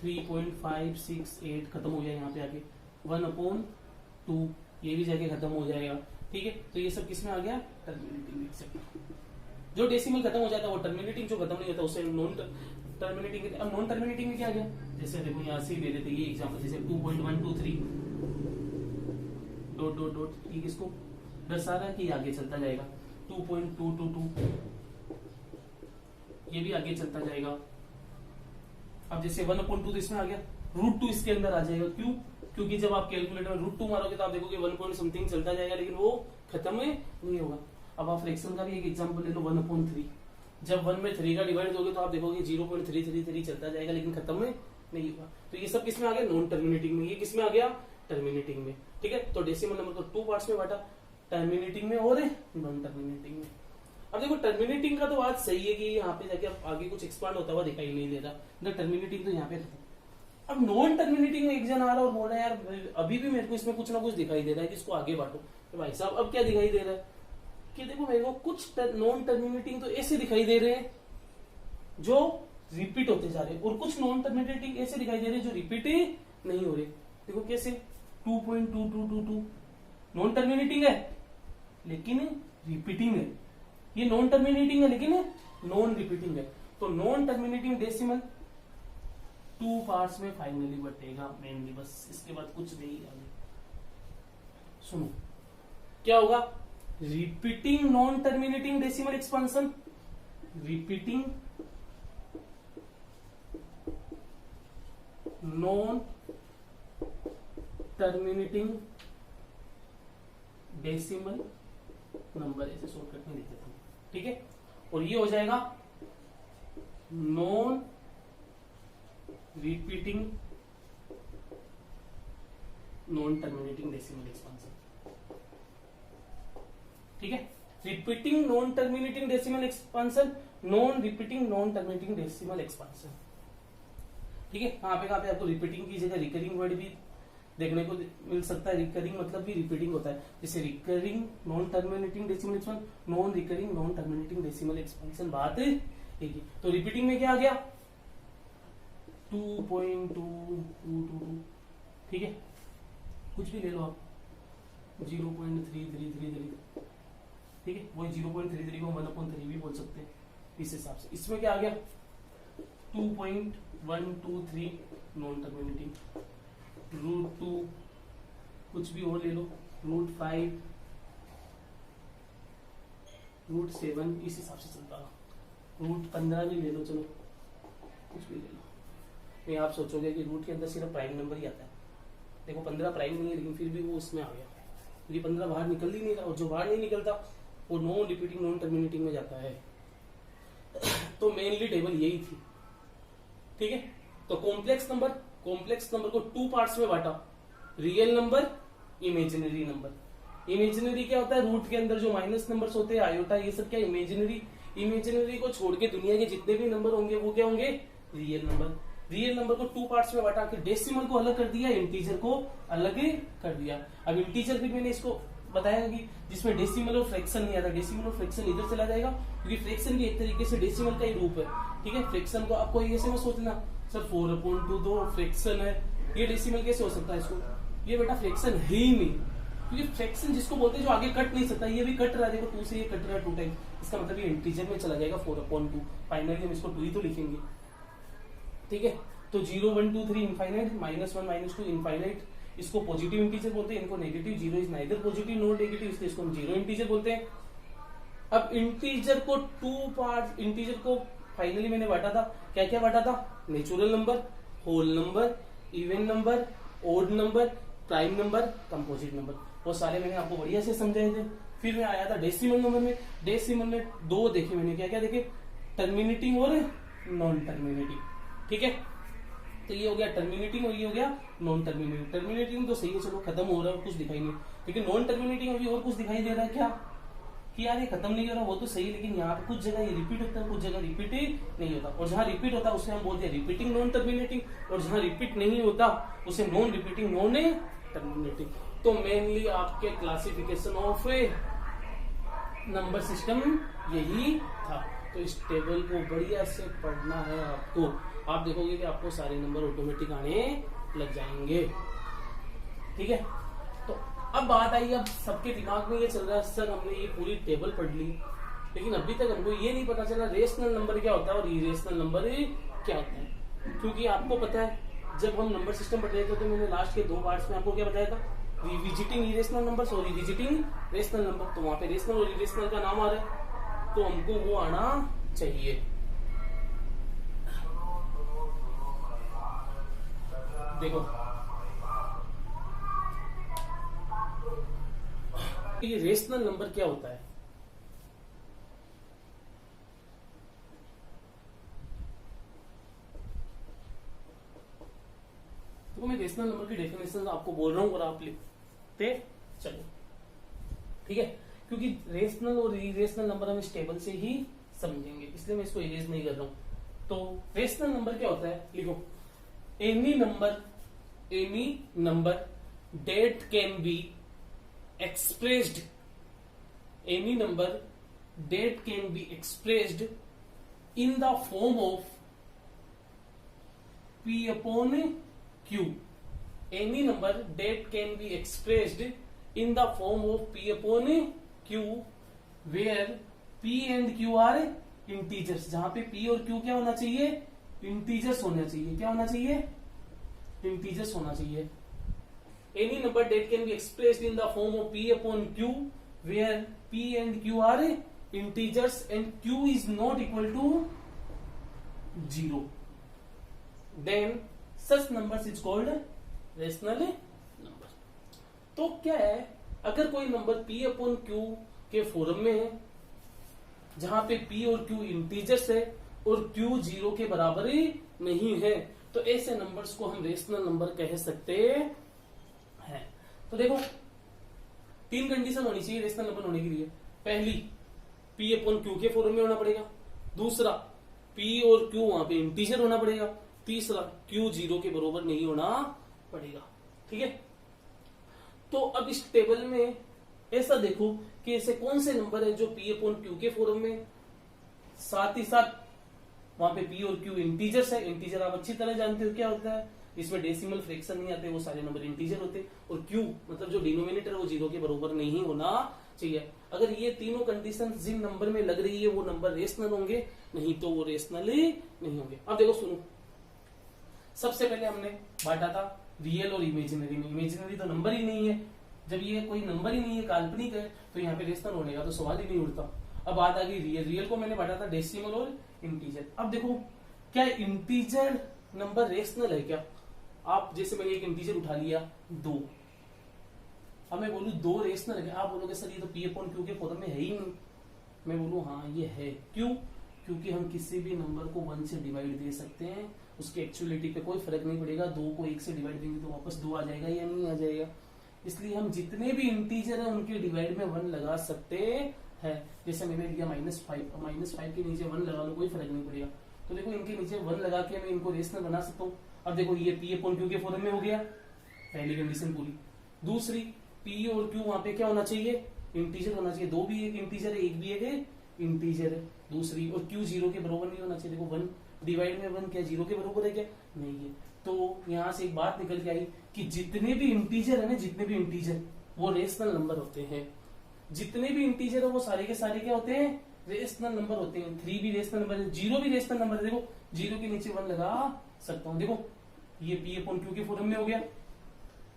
A: 3.5 6 8 खत्म हो गया, यहाँ पे आके 1/2 ये भी जाके खत्म हो जाएगा। ठीक है, तो ये सब किसमें आ गया? टर्मिनेटिंग में। जो डेसिमल खत्म हो जाता है वो टर्मिनेटिंग, जो खत्म नहीं होता उसे नॉन टर्मिनेटिंग। अब नॉन टर्मिनेटिंग में क्या आ गया? जैसे देखो यहाँ से ले लेते ये एग्जांपल, जैसे 2.123 डॉट डॉट डॉट, ये किसको दर्शा रहा है कि आगे चलता जाएगा। 2.222 ये भी आगे चलता जाएगा। अब जैसे 1/2 तो इसमें आ गया, √2 इसके अंदर आ जाएगा। क्यों? क्योंकि जब आप कैलकुलेटर में √2 मारोगे तो आप देखोगे 1 पॉइंट समथिंग चलता जाएगा, लेकिन वो खत्म नहीं होगा। अब आप फ्रैक्शन का भी एक एग्जांपल ले लो, 1/3। जब 1 में 3 का डिवाइड दोगे तो आप देखोगे 0.333 चलता जाएगा, लेकिन खत्म नहीं होगा। तो ये सब किसमें आ गया? नॉन टर्मिनेटिंग में। ये किसमें आ गया? टर्मिनेटिंग में। ठीक है, तो डेसिमल नंबर को 2 पार्ट्स में बांटा, टर्मिनेटिंग में और नॉन टर्मिनेटिंग में। अब देखो टर्मिनेटिंग का तो बात सही है कि यहाँ पे जाके आगे कुछ एक्सपांड होता हुआ दिखाई नहीं दे रहा, टर्मिनेटिंग तो यहाँ पे खत्म। अब नॉन टर्मिनेटिंग में एक जन आ रहा और बोल रहा है यार अभी भी मेरे को इसमें कुछ ना कुछ दिखाई दे रहा है, जिसको आगे बांटो। तो भाई साहब अब क्या दिखाई दे रहा है कि देखो मेरे को कुछ नॉन टर्मिनेटिंग तो ऐसे दिखाई दे रहे हैं जो रिपीट होते जा रहे हैं, और कुछ नॉन टर्मिनेटिंग ऐसे दिखाई दे रहे हैं जो रिपीट ही नहीं हो रहे। देखो कैसे 2.2222 नॉन टर्मिनेटिंग है लेकिन रिपीटिंग है, ये नॉन टर्मिनेटिंग है लेकिन नॉन रिपीटिंग है। तो नॉन टर्मिनेटिंग डेसिमल 2 पार्ट्स में फाइनली बटेगा मेनली, बस इसके बाद कुछ नहीं आगे। सुनो क्या होगा, repeating non terminating decimal expansion, repeating non terminating decimal number, ऐसे शॉर्टकट में लिख देता हूं, ठीक है। और ये हो जाएगा non repeating non terminating decimal expansion, ठीक है। Repeating non terminating decimal expansion, non repeating non terminating decimal expansion, ठीक है। कहां पे आपको रिपीटिंग की जगह रिकरिंग वर्ड भी देखने को मिल सकता है। रिकरिंग मतलब भी रिपीटिंग होता है, जैसे recurring non terminating decimal expansion, non recurring non terminating decimal expansion, बात एक ही। तो रिपीटिंग में क्या आ गया 2.2222, ठीक है। कुछ भी ले लो आप 0.3333, ठीक है। वही 0.33 को 1/3 भी बोल सकते हैं इस हिसाब से। इसमें क्या आ गया 2.123 नॉन टर्मिनेटिंग, √2 कुछ भी और ले लो, √5 √7 इस हिसाब से चलता है, √15 भी ले लो, चलो कुछ भी ले लो। नहीं आप सोचोगे कि रूट के अंदर सिर्फ प्राइम नंबर ही आता है, देखो 15 प्राइम नहीं है लेकिन फिर भी वो उसमें आ गया, क्योंकि 15 बाहर निकल ही नहीं रहा, और जो बाहर नहीं निकलता वो नॉन रिपीटिंग नॉन टर्मिनेटिंग में जाता है। तो मेनली टेबल यही थी, ठीक है। तो कॉम्प्लेक्स नंबर को 2 पार्ट्स में बांटा, real number, imaginary number. Imaginary क्या होता है, रूट के अंदर जो माइनस नंबर्स होते हैं, आयोटा, ये सब क्या इमेजिनरी को छोड़ के दुनिया के जितने भी नंबर होंगे वो क्या होंगे, रियल नंबर। रियल नंबर को 2 पार्ट्स में बांटा के डेसिमल को अलग कर दिया, इंटीजर को अलग कर दिया। अब इंटीजर भी मैंने इसको बताया कि जिसमें डेसिमल और फ्रैक्शन नहीं आता, डेसिमल और फ्रैक्शन इधर चला जाएगा, क्योंकि फ्रैक्शन भी एक तरीके से डेसिमल का ही रूप है, ठीक है। फ्रैक्शन को आपको ऐसे में सोचना सर 4/2 तो फ्रैक्शन है, ये डेसिमल कैसे हो सकता है, इसको ये बेटा फ्रैक्शन है ही नहीं, क्योंकि फ्रैक्शन जिसको बोलते हैं जो आगे कट नहीं सकता, ये भी कट रहा है, देखो 2 से ये कट रहा है 2 टाइम, इसका मतलब ये इंटीजर में चला जाएगा 4/2, फाइनली हम इसको 2 ही तो लिखेंगे, ठीक है। तो 0 1 2 3 इनफाइनाइट, -1 -2 इनफाइनाइट, इसको पॉजिटिव इंटीजर बोलते हैं, इनको negative, 0 is neither positive not negative, इसलिए इसको हम 0 इंटीजर बोलते हैं। अब इंटीजर को 2 पार्ट, इंटीजर को फाइनली मैंने बांटा था, क्या क्या बांटा था, natural number, whole number, even number, odd number, prime number, composite number, वो सारे मैंने आपको बढ़िया से समझाए थे। फिर मैं आया था डेसिमल नंबर में, डेसिमल में 2 देखे मैंने, क्या क्या देखे, टर्मिनेटिंग और नॉन टर्मिनेटिंग, ठीक है। तो ये हो गया टर्मिनेटिंग और ये हो गया नॉन टर्मिनेटिंग। टर्मिनेटिंग तो सही है, चलो खत्म हो रहा है, कुछ दिखाई नहीं, लेकिन नॉन टर्मिनेटिंग अभी और कुछ दिखाई दे रहा है क्या, कि यार ये खत्म नहीं हो रहा, वो तो सही है, लेकिन यहाँ पे कुछ जगह ये रिपीट होता है, कुछ जगह रिपीट ही नहीं होता, और जहाँ रिपीट होता है उसे हम बोलते हैं रिपीटिंग नॉन टर्मिनेटिंग, और जहाँ रिपीट नहीं होता उसे नॉन रिपीटिंग नॉन टर्मिनेटिंग। तो मेनली आपके क्लासिफिकेशन ऑफ नंबर सिस्टम यही था। तो इस टेबल को बढ़िया से पढ़ना है आपको, आप देखोगे कि आपको सारे नंबर ऑटोमेटिक आने लग जाएंगे, ठीक है। तो अब बात आई, अब सबके दिमाग में ये चल रहा है सर हमने ये पूरी टेबल पढ़ ली, लेकिन अभी तक हमको ये नहीं पता चला रेशनल नंबर क्या होता है और इरेशनल नंबर क्या होता है। क्योंकि आपको पता है जब हम नंबर सिस्टम पढ़ रहे थे तो मैंने लास्ट के 2 पार्ट्स में आपको क्या बताया था, रिविजिटिंग इरेशनल नंबर और रिविजिटिंग रेशनल नंबर। तो वहां पे रेशनल और इरेशनल का नाम आ रहा है, तो हमको वो आना चाहिए। देखो ये रेशनल नंबर क्या होता है, तो मैं रेशनल नंबर की डेफिनेशन आपको बोल रहा हूं और आप लिखते चलो, ठीक है। क्योंकि रेशनल और इरेशनल नंबर हम इस टेबल से ही समझेंगे, इसलिए मैं इसको इरेज नहीं कर रहा हूं। तो रेशनल नंबर क्या होता है, लिखो any number date can be expressed any number date can be expressed in the form of P upon Q. Any number that can be expressed in the form of P upon Q where P and Q are integers. जहां पे P और Q क्या होना चाहिए? Integers होना चाहिए. क्या होना चाहिए? Integers होना चाहिए. Any number that can be expressed in the form of P upon Q where P and Q are integers and Q is not equal to 0. Then such numbers is called rational number. तो क्या है, अगर कोई number P upon Q के form में है जहां पे P और Q इंटीजर्स है और Q 0 के बराबर ही नहीं है, तो ऐसे नंबर्स को हम रेशनल नंबर कह सकते हैं. तो देखो 3 कंडीशन होनी चाहिए रेशनल नंबर होने के लिए. पहली, P अपॉन Q के फॉर्म में होना पड़ेगा. दूसरा, P और Q वहां पे इंटीजर होना पड़ेगा. तीसरा, Q 0 के बराबर नहीं होना पड़ेगा. ठीक है. तो अब इस टेबल में ऐसा देखो कि ऐसे कौन से नंबर है जो P अपॉन Q के फॉर्म में, साथ ही साथ वहां पे P और Q इंटीजर्स है. इंटीजर आप अच्छी तरह जानते हो क्या होता है, इसमें डेसिमल फ्रैक्शन नहीं आते, वो सारे नंबर इंटीजर होते. और Q मतलब जो डिनोमिनेटर है वो 0 के बराबर नहीं होना चाहिए. अगर ये तीनों कंडीशन जिन नंबर में लग रही है वो नंबर रेशनल होंगे, नहीं तो वो रेशनल ही नहीं होंगे. अब देखो सुनो, सबसे पहले हमने बांटा था रियल और इमेजिनरी में. इमेजिनरी तो नंबर ही नहीं है. जब ये कोई नंबर ही नहीं है, काल्पनिक है, तो यहाँ पे रेशनल होने का तो सवाल ही नहीं उठता. अब बात आ गई रियल. रियल को मैंने बांटा था डेसिमल और इंटीजर. अब देखो, क्या इंटीजर नंबर रेशनल है क्या? आप जैसे मैंने एक इंटीजर उठा लिया 2, अब मैं बोलूं 2 रेशनल है क्या? आप बोलोगे सर ये तो P अपॉन Q के फॉर्म में है ही नहीं. मैं बोलूं हाँ ये है. क्यों? क्योंकि हम किसी भी नंबर को 1 से डिवाइड दे सकते हैं, उसकी एक्चुअलिटी पे कोई फर्क नहीं पड़ेगा. 2 को 1 से डिवाइड देंगे तो वापस 2 आ जाएगा या नहीं आ जाएगा. इसलिए हम जितने भी इंटीजर है उनके डिवाइड में 1 लगा सकते हैं. जैसे मैंने लिया -5, -5 के नीचे 1 लगा लो, कोई फर्क नहीं पड़ेगा. तो देखो इनके नीचे 1 लगा के मैं इनको रेशनल बना सकता हूँ. अब देखो ये P अपॉन Q के फॉर्म में हो गया, पहली कंडीशन पूरी. दूसरी, P और Q वहां पे क्या होना चाहिए? इंटीजर होना चाहिए. 2 भी एक इंटीजर है, 1 भी एक इंटीजर है. दूसरी, और Q 0 के बराबर नहीं होना चाहिए. देखो 1 डिवाइड में 1 क्या 0 के बराबर है क्या? नहीं है. तो यहां से एक बात निकल के आई कि जितने भी इंटीजर है ना, जितने भी इंटीजर वो रेशनल नंबर होते हैं. जितने भी इंटीजर है वो सारे के सारे क्या होते हैं? रेशनल नंबर होते हैं. 3 भी रेशनल नंबर है, 0 भी रेशनल नंबर है. देखो 0 के नीचे 1 लगा सकता हूं. देखो ये P अपॉन Q के फॉर्म में हो गया.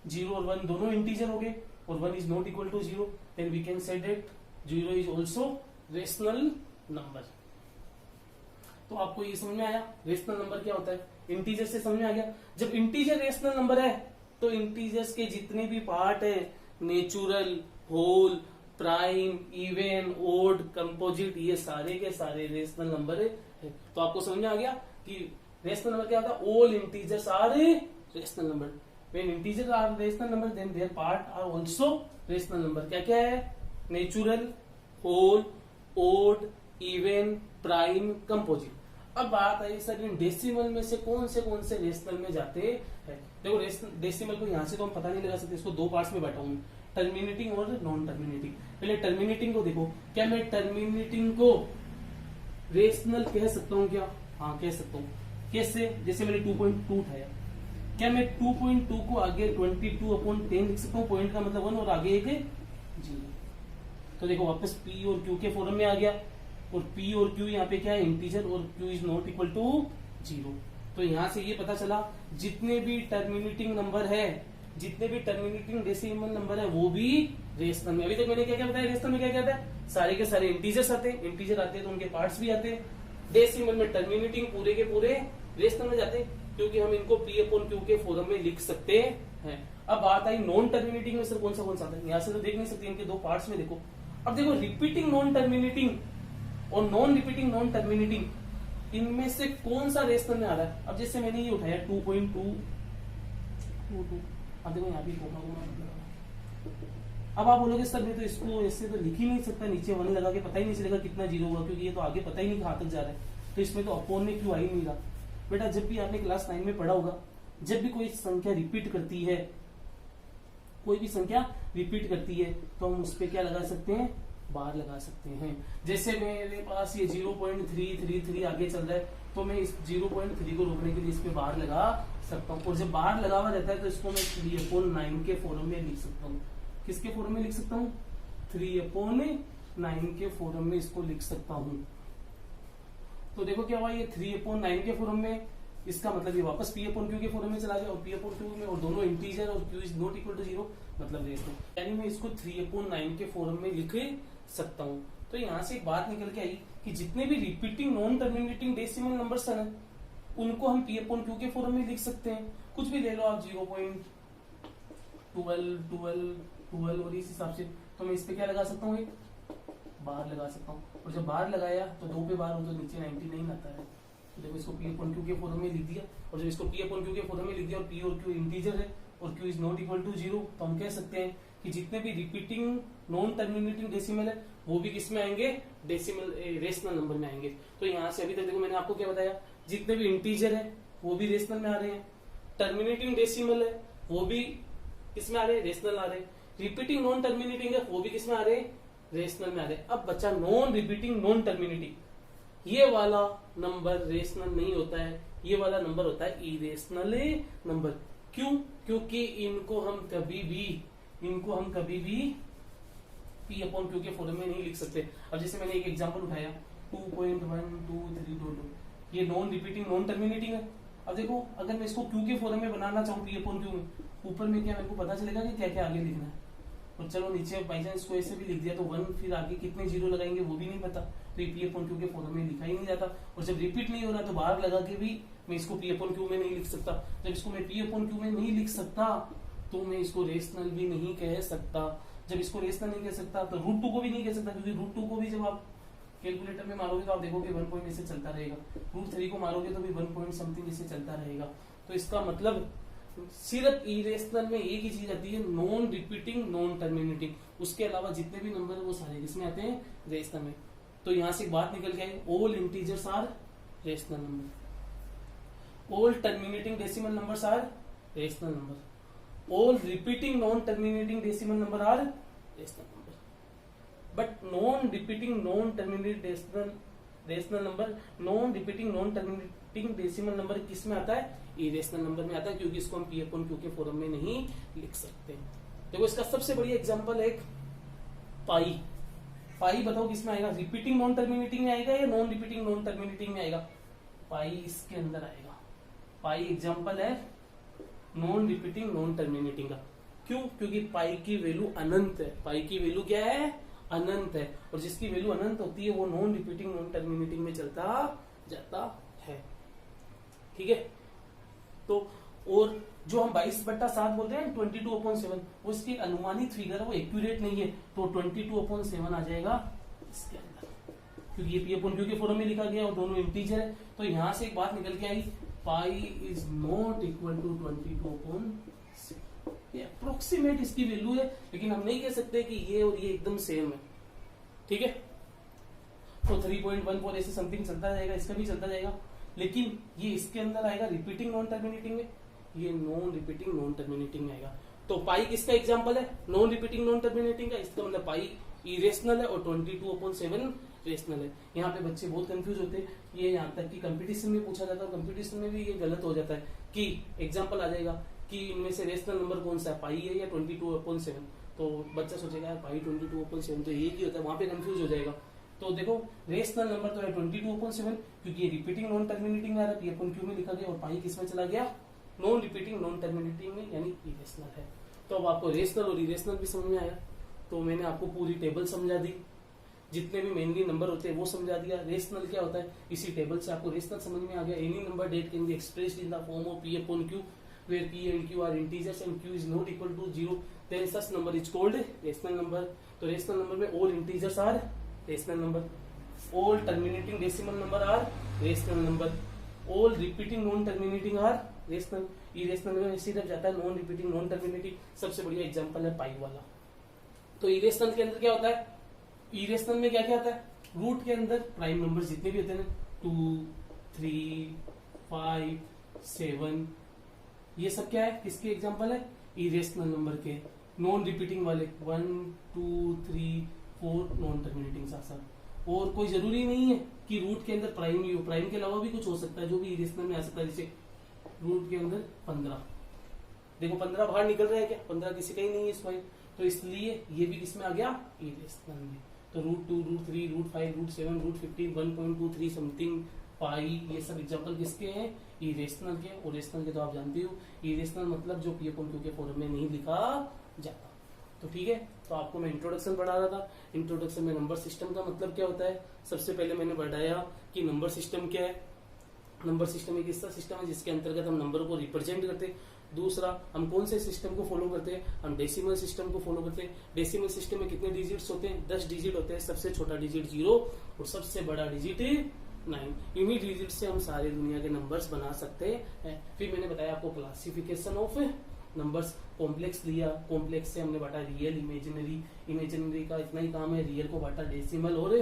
A: 0 और 1 दोनों इंटीजर हो गए और 1 is not equal to 0. Then we can say that 0 is also rational number. तो आपको ये समझ में आया रेशनल नंबर क्या होता है? इंटीजर से समझ में आ गया. जब इंटीजर रेशनल नंबर है तो इंटीजर्स के जितने भी पार्ट है, natural, whole, prime, even, odd, composite, ये सारे के सारे रेशनल नंबर है. तो आपको समझ में आ गया कि रेशनल नंबर क्या होता है? All integers are rational number. When integer are rational number then their part are also rational number. क्या क्या है? Natural, whole, odd, even, prime, composite. अब बात आई सर इन डेसिमल में से कौन से रेशनल में जाते हैं. देखो डेसिमल को यहां से तो हम पता नहीं लगा सकते, इसको 2 पार्ट्स में बांटा हूं, टर्मिनेटिंग और नॉन टर्मिनेटिंग. पहले टर्मिनेटिंग को देखो. क्या मैं टर्मिनेटिंग को रेशनल कह सकता हूं क्या? हाँ कह सकता हूं. कैसे? जैसे मैंने 2.2 उठाया, क्या मैं 2.2 को आगे 22/10 लिख सकता हूँ? पॉइंट का मतलब 1 और आगे एक 0. तो देखो वापस P और Q के फॉर्म में आ गया. और P और Q यहाँ पे क्या है? इंटीजर. और Q is not equal to 0. तो यहां से ये पता चला जितने भी टर्मिनेटिंग नंबर है, जितने भी टर्मिनेटिंग डेसिमल नंबर है वो भी रेशनल में. अभी तक मैंने क्या क्या बताया? रेशनल में क्या क्या था? सारे के सारे इंटीजर्स आते हैं. इंटीजर आते हैं तो उनके पार्ट्स भी आते हैं. डेसिमल में टर्मिनेटिंग पूरे के पूरे रेशनल में जाते हैं क्योंकि हम इनको P अपॉन Q के फॉर्म में लिख सकते हैं. अब बात आई नॉन टर्मिनेटिंग में सर कौन सा आता है? यहां से तो देख नहीं सकते, इनके 2 पार्ट्स में देखो. अब देखो रिपीटिंग नॉन टर्मिनेटिंग और नॉन रिपीटिंग नॉन टर्मिनेटिंग, इनमें से कौन सा रेशनल में आ रहा है? अब जैसे मैंने ये उठाया 2.2. अब देखो यहाँ भी अब आप बोलोगे सर मैं तो इसको ऐसे तो लिख ही नहीं सकता, नीचे 1 लगा के पता ही नहीं चलेगा कितना 0 होगा क्योंकि ये तो आगे पता ही नहीं कहां तक जा रहा है. तो इसमें तो अपॉन में क्यों आ ही नहीं रहा. बेटा जब भी आपने क्लास 9 में पढ़ा होगा, जब भी कोई संख्या रिपीट करती है, कोई भी संख्या रिपीट करती है तो हम उस पर क्या लगा सकते हैं? बाहर लगा सकते हैं। जैसे मेरे पास ये 0.333 आगे चल रहा है, तो मैं इस 0.3 को रोकने के लिए इस पे बाहर लगा सकता हूँ, और जब बाहर लगा हुआ रहता है तो इसको मैं 3/9 के फॉर्म में लिख सकता हूँ। किसके फॉर्म में लिख सकता हूँ? 3/9 के फॉर्म में इसको लिख सकता हूँ। तो देखो क्या हुआ, ये 3/9 के फॉर्म में, इसका मतलब ये वापस P/Q के फॉर्म में चला गया, और P/Q में, और दोनों इंटीजर, और Q is not equal to 0, मतलब रेशनल, यानी मैं इसको 3/9 के फॉर्म में लिख सकता हूँ। तो यहाँ से एक बात निकल के आई कि जितने भी repeating non terminating decimal numbers है ना, उनको हम P/Q के फॉर्म में लिख सकते हैं। कुछ भी ले लो आप, 0.12 और इस हिसाब से, तो मैं इस पे क्या लगा सकता हूँ? एक बाहर लगा सकता हूँ, और जब बाहर लगाया तो 2 पे बाहर हो तो नीचे 99 आता है। तो देखो इसको P/Q के फॉर्म में लिख दिया, और जब इसको P/Q के फॉर्म में लिख दिया, और P और Q इंटीजर है और Q is not equal to 0, तो हम कह सकते हैं कि जितने भी रिपीटिंग नॉन टर्मिनेटिंग डेसिमल है वो भी किस में आएंगे? डेसिमल रेशनल नंबर में आएंगे। तो यहाँ से अभी तक देखो मैंने आपको क्या बताया, जितने भी इंटीजर है वो भी रेशनल में आ रहे हैं, टर्मिनेटिंग डेसिमल है वो भी किसमें आ रहे हैं? रेशनल आ रहे हैं, रिपीटिंग नॉन टर्मिनेटिंग है वो भी किसमें आ रहे हैं? रेशनल में आ रहे हैं। अब बच्चा नॉन रिपीटिंग नॉन टर्मिनेटिंग, ये वाला नंबर रेशनल नहीं होता है, ये वाला नंबर होता है इरेशनल नंबर। क्यों? क्योंकि इनको हम कभी भी P/Q के फॉर्म में नहीं लिख सकते। अब जैसे मैंने एक एग्जांपल उठाया 2.12322, ये नॉन रिपीटिंग नॉन टर्मिनेटिंग है। अब देखो अगर मैं इसको Q के फॉर्म में बनाना चाहूँ P/Q में, ऊपर में क्या मेरे को पता चलेगा कि क्या क्या आगे लिखना है, और चलो नीचे बाई चांस को ऐसे भी लिख दिया तो 1, फिर आगे कितने जीरो लगाएंगे वो भी नहीं पता, तो ये P/Q के फॉर्म में लिखा ही नहीं जाता। और जब रिपीट नहीं हो रहा तो बाहर लगा के भी मैं इसको P/Q में नहीं लिख सकता। जब इसको मैं P/Q में नहीं लिख सकता तो मैं इसको रेशनल भी नहीं कह सकता। जब इसको रेशनल नहीं कह सकता तो √2 को भी नहीं कह सकता, क्योंकि √2 को भी जब आप कैलकुलेटर में मारोगे तो आप देखोगे 1 पॉइंट ऐसे चलता रहेगा, √3 को मारोगे तो भी 1 पॉइंट समथिंग ऐसे चलता रहेगा। तो इसका मतलब सिर्फ इरेशनल में एक ही चीज आती है, नॉन रिपीटिंग नॉन टर्मिनेटिंग, उसके अलावा जितने भी नंबर है वो सारे किसमें आते हैं? रेशनल में। तो यहां से एक बात निकल के आई, all integers are rational number, all terminating decimal numbers are rational number, all repeating non-terminating decimal number are rational number, but non-repeating non-terminating rational number, non-repeating non-terminating decimal number किस में आता है? irrational number में आता है, क्योंकि इसको हम P/Q के फॉर्म में नहीं लिख सकते। देखो इसका सबसे बढ़िया एग्जांपल है एक पाई। पाई बताओ किस में आएगा? रिपीटिंग नॉन टर्मिनेटिंग में आएगा या नॉन रिपीटिंग नॉन टर्मिनेटिंग में आएगा? पाई इसके अंदर आएगा। पाई एग्जांपल है नॉन रिपीटिंग नॉन टर्मिनेटिंग का। क्यों? क्योंकि पाई की वैल्यू अनंत है। पाई की वैल्यू क्या है? अनंत है, और जिसकी वैल्यू अनंत होती है वो नॉन रिपीटिंग नॉन टर्मिनेटिंग में चलता जाता है। ठीक है, तो और जो हम 22/7 बोलते हैं 22/7, वो इसकी अनुमानित फिगर है, वो एक्यूरेट नहीं है, तो 22/7 आ जाएगा इसके अंदर, क्योंकि ये P/Q के फॉर्म में लिखा गया और दोनों इंटीजर है। तो यहां से एक बात निकल के आई, pi is not equal to 22/7। ये अप्रोक्सीमेट इसकी वैल्यू है, लेकिन हम नहीं कह सकते कि ये और ये एकदम सेम है। ठीक है, तो 3.14 ऐसे समथिंग चलता जाएगा, इसका भी चलता जाएगा, लेकिन ये इसके अंदर आएगा रिपीटिंग नॉन टर्मिनेटिंग में, ये नॉन रिपीटिंग नॉन टर्मिनेटिंग में आएगा। तो पाई किसका एग्जांपल है? नॉन रिपीटिंग नॉन टर्मिनेटिंग का। इसका मतलब पाई इरेशनल है और 22/7 रेशनल है। यहाँ पे बच्चे बहुत कंफ्यूज होते हैं, ये यहाँ तक कि कंपटीशन में पूछा जाता है, कंपटीशन में भी ये गलत हो जाता है कि एग्जांपल आ जाएगा कि इनमें से रेशनल नंबर कौन सा है, पाई है या 22/7, तो बच्चा सोचेगा यार पाई 22/7 तो एक ही होता है, वहां पे कंफ्यूज हो जाएगा। तो देखो रेशनल नंबर तो है 22/7, क्योंकि ये रिपीटिंग नॉन टर्मिनेटिंग में आ रहा है, P/Q में लिखा गया, और पाई किसमें चला गया? नॉन रिपीटिंग नॉन टर्मिनेटिंग में, यानी इरेशनल है। तो अब आपको रेशनल और इरेशनल भी समझ में आया। तो मैंने आपको पूरी टेबल समझा दी, जितने भी मेनली नंबर होते हैं वो समझा दिया। रेशनल क्या होता है, इसी टेबल से आपको रेशनल समझ में आ गया। Any number date can be expressed in the form of P/Q where P and Q are integers and Q is not equal to 0, then such number is called rational number। तो rational number में all integers are rational number, all terminating decimal number are rational number, all repeating non terminating are rational। Irrational में सिर्फ जाता है non repeating non terminating. सबसे बढ़िया example है पाई वाला। तो इरेशनल के अंदर क्या होता है? इरेशनल में क्या क्या आता है? रूट के अंदर प्राइम नंबर जितने भी होते हैं 2, 3, 5, 7, ये सब क्या है? किसके एग्जांपल है? इरेशनल नंबर के। नॉन रिपीटिंग वाले 1, 2, 3, 4 नॉन टर्मिनेटिंग साथ साथ। और कोई जरूरी नहीं है कि रूट के अंदर प्राइम ही हो, प्राइम के अलावा भी कुछ हो सकता है जो भी इरेशनल में आ सकता है। जैसे रूट के अंदर 15, देखो 15 बाहर निकल रहा है क्या, 15 किसी का ही नहीं है इस पॉइंट, तो इसलिए ये भी किसमें आ गया, इरेशनल में। तो √2, √3, √5, √7, √15, 1.23 समथिंग पाई, ये सब एग्जांपल किसके हैं, इरेशनल के। और रेशनल के तो आप जानते हो, इरेशनल मतलब जो P/Q के फॉर्म में नहीं लिखा जाता। तो ठीक है, तो आपको मैं इंट्रोडक्शन पढ़ा रहा था। इंट्रोडक्शन में नंबर सिस्टम का मतलब क्या होता है, सबसे पहले मैंने बताया कि नंबर सिस्टम क्या है। नंबर सिस्टम एक ऐसा सिस्टम है जिसके अंतर्गत हम नंबर को रिप्रेजेंट करते हैं। दूसरा, हम कौन से सिस्टम को फॉलो करते हैं, हम डेसिमल सिस्टम को फॉलो करते हैं। डेसिमल सिस्टम में कितने डिजिट्स होते हैं, 10 डिजिट होते हैं। सबसे छोटा डिजिट 0 और सबसे बड़ा डिजिट 9। इन्हीं डिजिट से हम सारे दुनिया के नंबर्स बना सकते हैं। फिर मैंने बताया आपको क्लासिफिकेशन ऑफ नंबर्स, कॉम्प्लेक्स लिया, कॉम्प्लेक्स से हमने बांटा रियल, इमेजिनरी। इमेजिनरी का इतना ही काम है, रियल को बांटा डेसिमल और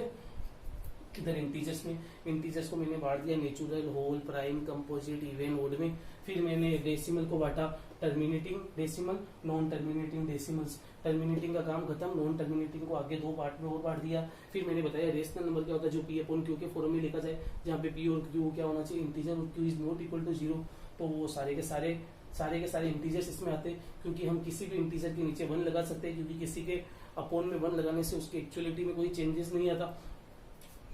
A: इधर इंटीजर्स में। इंटीजर्स को मैंने बांट दिया natural, whole, prime, composite, even, odd में। फिर मैंने डेसिमल को बांटा terminating decimal, non terminating decimals. टर्मिनेटिंग का काम खत्म, नॉन टर्मिनेटिंग को आगे 2 पार्ट में और बांट दिया। फिर मैंने बताया रेशनल नंबर क्या होता है, जो P/Q के फॉर्म में लिखा जाए, जहाँ पे P और Q क्या होना चाहिए, इंटीजर, और Q is not equal to 0। तो वो सारे के सारे इंटीजर्स इसमें आते हैं, क्योंकि हम किसी भी इंटीजर के नीचे 1 लगा सकते हैं, क्योंकि किसी के अपॉन में 1 लगाने से उसकी एक्चुअलिटी में कोई चेंजेस नहीं आता।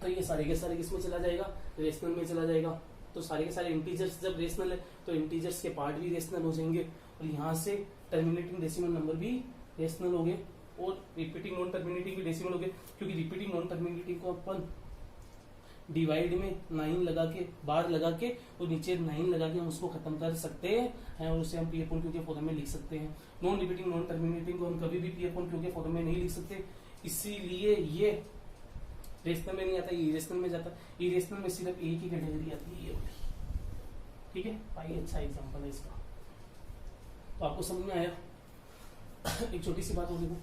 A: तो ये सारे के सारे किसमें चला जाएगा, रेशनल में चला जाएगा। तो सारे के सारे इंटीजर्स जब रेशनल है तो इंटीजर्स के पार्ट भी रेशनल हो जाएंगे, और यहाँ से टर्मिनेटिंग डेसिमल नंबर भी रेशनल हो गए, और रिपीटिंग नॉन टर्मिनेटिंग भी डेसिमल हो गए। क्योंकि रिपीटिंग नॉन टर्मिनेटिंग को अपन डिवाइड में 9 लगा के, बार लगा के और नीचे 9 लगा के हम उसको खत्म कर सकते हैं, और उसे हम P/Q के फॉर्म में लिख सकते हैं। नॉन रिपीटिंग नॉन टर्मिनेटिंग को हम कभी भी P/Q के फॉर्म में नहीं लिख सकते, इसीलिए ये रेशनल में नहीं आता, इरेशनल में जाता। इरेशनल में सिर्फ एक ही कैटेगरी आती है, ये वाली। ठीक है, पाई अच्छा एग्जांपल है इसका। तो आपको समझ में आया। एक छोटी सी बात और देखो,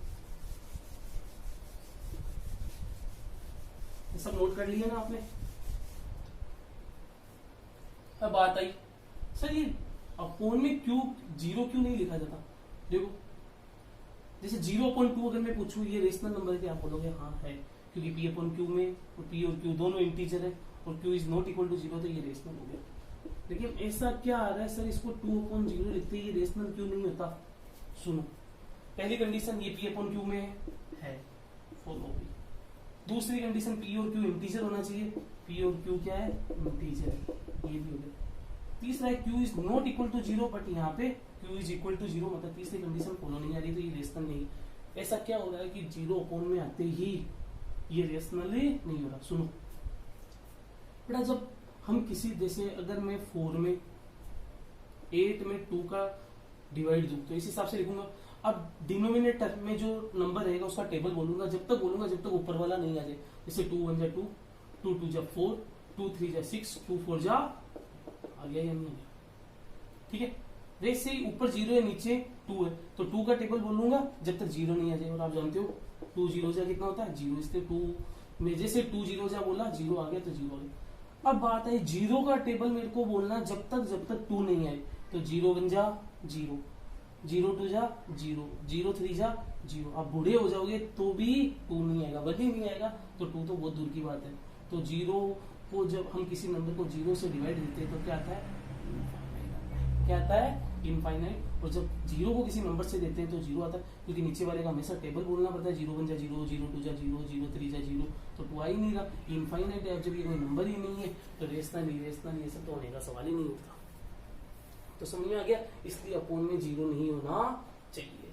A: ये सब नोट कर लिया ना आपने। अब बात आई, सर ये अपोन में क्यों 0 क्यों नहीं लिखा जाता। देखो, जैसे 0/2 अगर मैं पूछूं ये रेशनल नंबर है, क्या आप बोलोगे हाँ है, क्योंकि P/Q में और P और Q दोनों इंटीजर है, और Q is not equal to 0, तो ये रेशनल हो गया। लेकिन ऐसा क्या आ रहा है, सर इसको 2/0 लिखते हैं, ये रेशनल क्यों नहीं होता। सुनो, पहली कंडीशन ये P/Q में है, फॉलो होगी। दूसरी कंडीशन P और Q इंटीजर होना चाहिए, P और Q क्या है, इंटीजर, ये भी हो गया। तीसरा है Q is not equal to 0, but यहाँ पे Q इज इक्वल टू 0, मतलब तीसरी कंडीशन फॉलो नहीं आ रही, तो ये रेशनल नहीं। ऐसा क्या हो रहा है कि 0 में आते ही ये रेशनल ही नहीं हो रहा। सुनो बेटा, जब हम किसी, जैसे अगर मैं 4 में 8 में 2 का डिवाइड दूं तो इस हिसाब से लिखूंगा। अब डिनोमिनेटर में जो नंबर रहेगा उसका टेबल बोलूंगा, जब तक बोलूंगा जब तक ऊपर वाला नहीं आ जाए। जैसे 2 1 जा 2, 2 2 जा 4, 2 3 जा 6, 2 4 जा, आ गया या नहीं आ गया। ठीक है, वैसे ही ऊपर 0 है नीचे 2 है, तो 2 का टेबल बोलूंगा जब तक 0 नहीं आ जाए। और आप जानते हो 2 0 जा कितना होता है, 0, इसलिए 2 में जैसे 2 0 जा बोला, 0 आ गया तो 0 आ गया। अब बात है 0 का टेबल मेरे को बोलना जब तक 2 नहीं आए, तो 0 1 जा 0, 0 2 जा 0, 0 3 जा 0। आप बूढ़े हो जाओगे तो भी 2 नहीं आएगा, बल्कि नहीं आएगा, तो 2 तो बहुत दूर की बात है। तो 0 को जब हम किसी नंबर को 0 से डिवाइड देते हैं तो क्या आता है, क्या आता है, इनफाइनाइट। और जब 0 को किसी नंबर से देते हैं तो 0 आता है, क्योंकि नीचे वाले का हमेशा टेबल बोलना पड़ता है। 0 1 जा 0, 0 2 जा 0, 0 3 जा 0, तो 2 आ ही नहीं रहा, इनफाइनाइट है। जब ये कोई नंबर ही नहीं है तो रेशनल इरेशनल ये सब तो होने का सवाल ही नहीं उठता। तो समझ में आ गया, इसलिए अपोन में 0 नहीं होना चाहिए।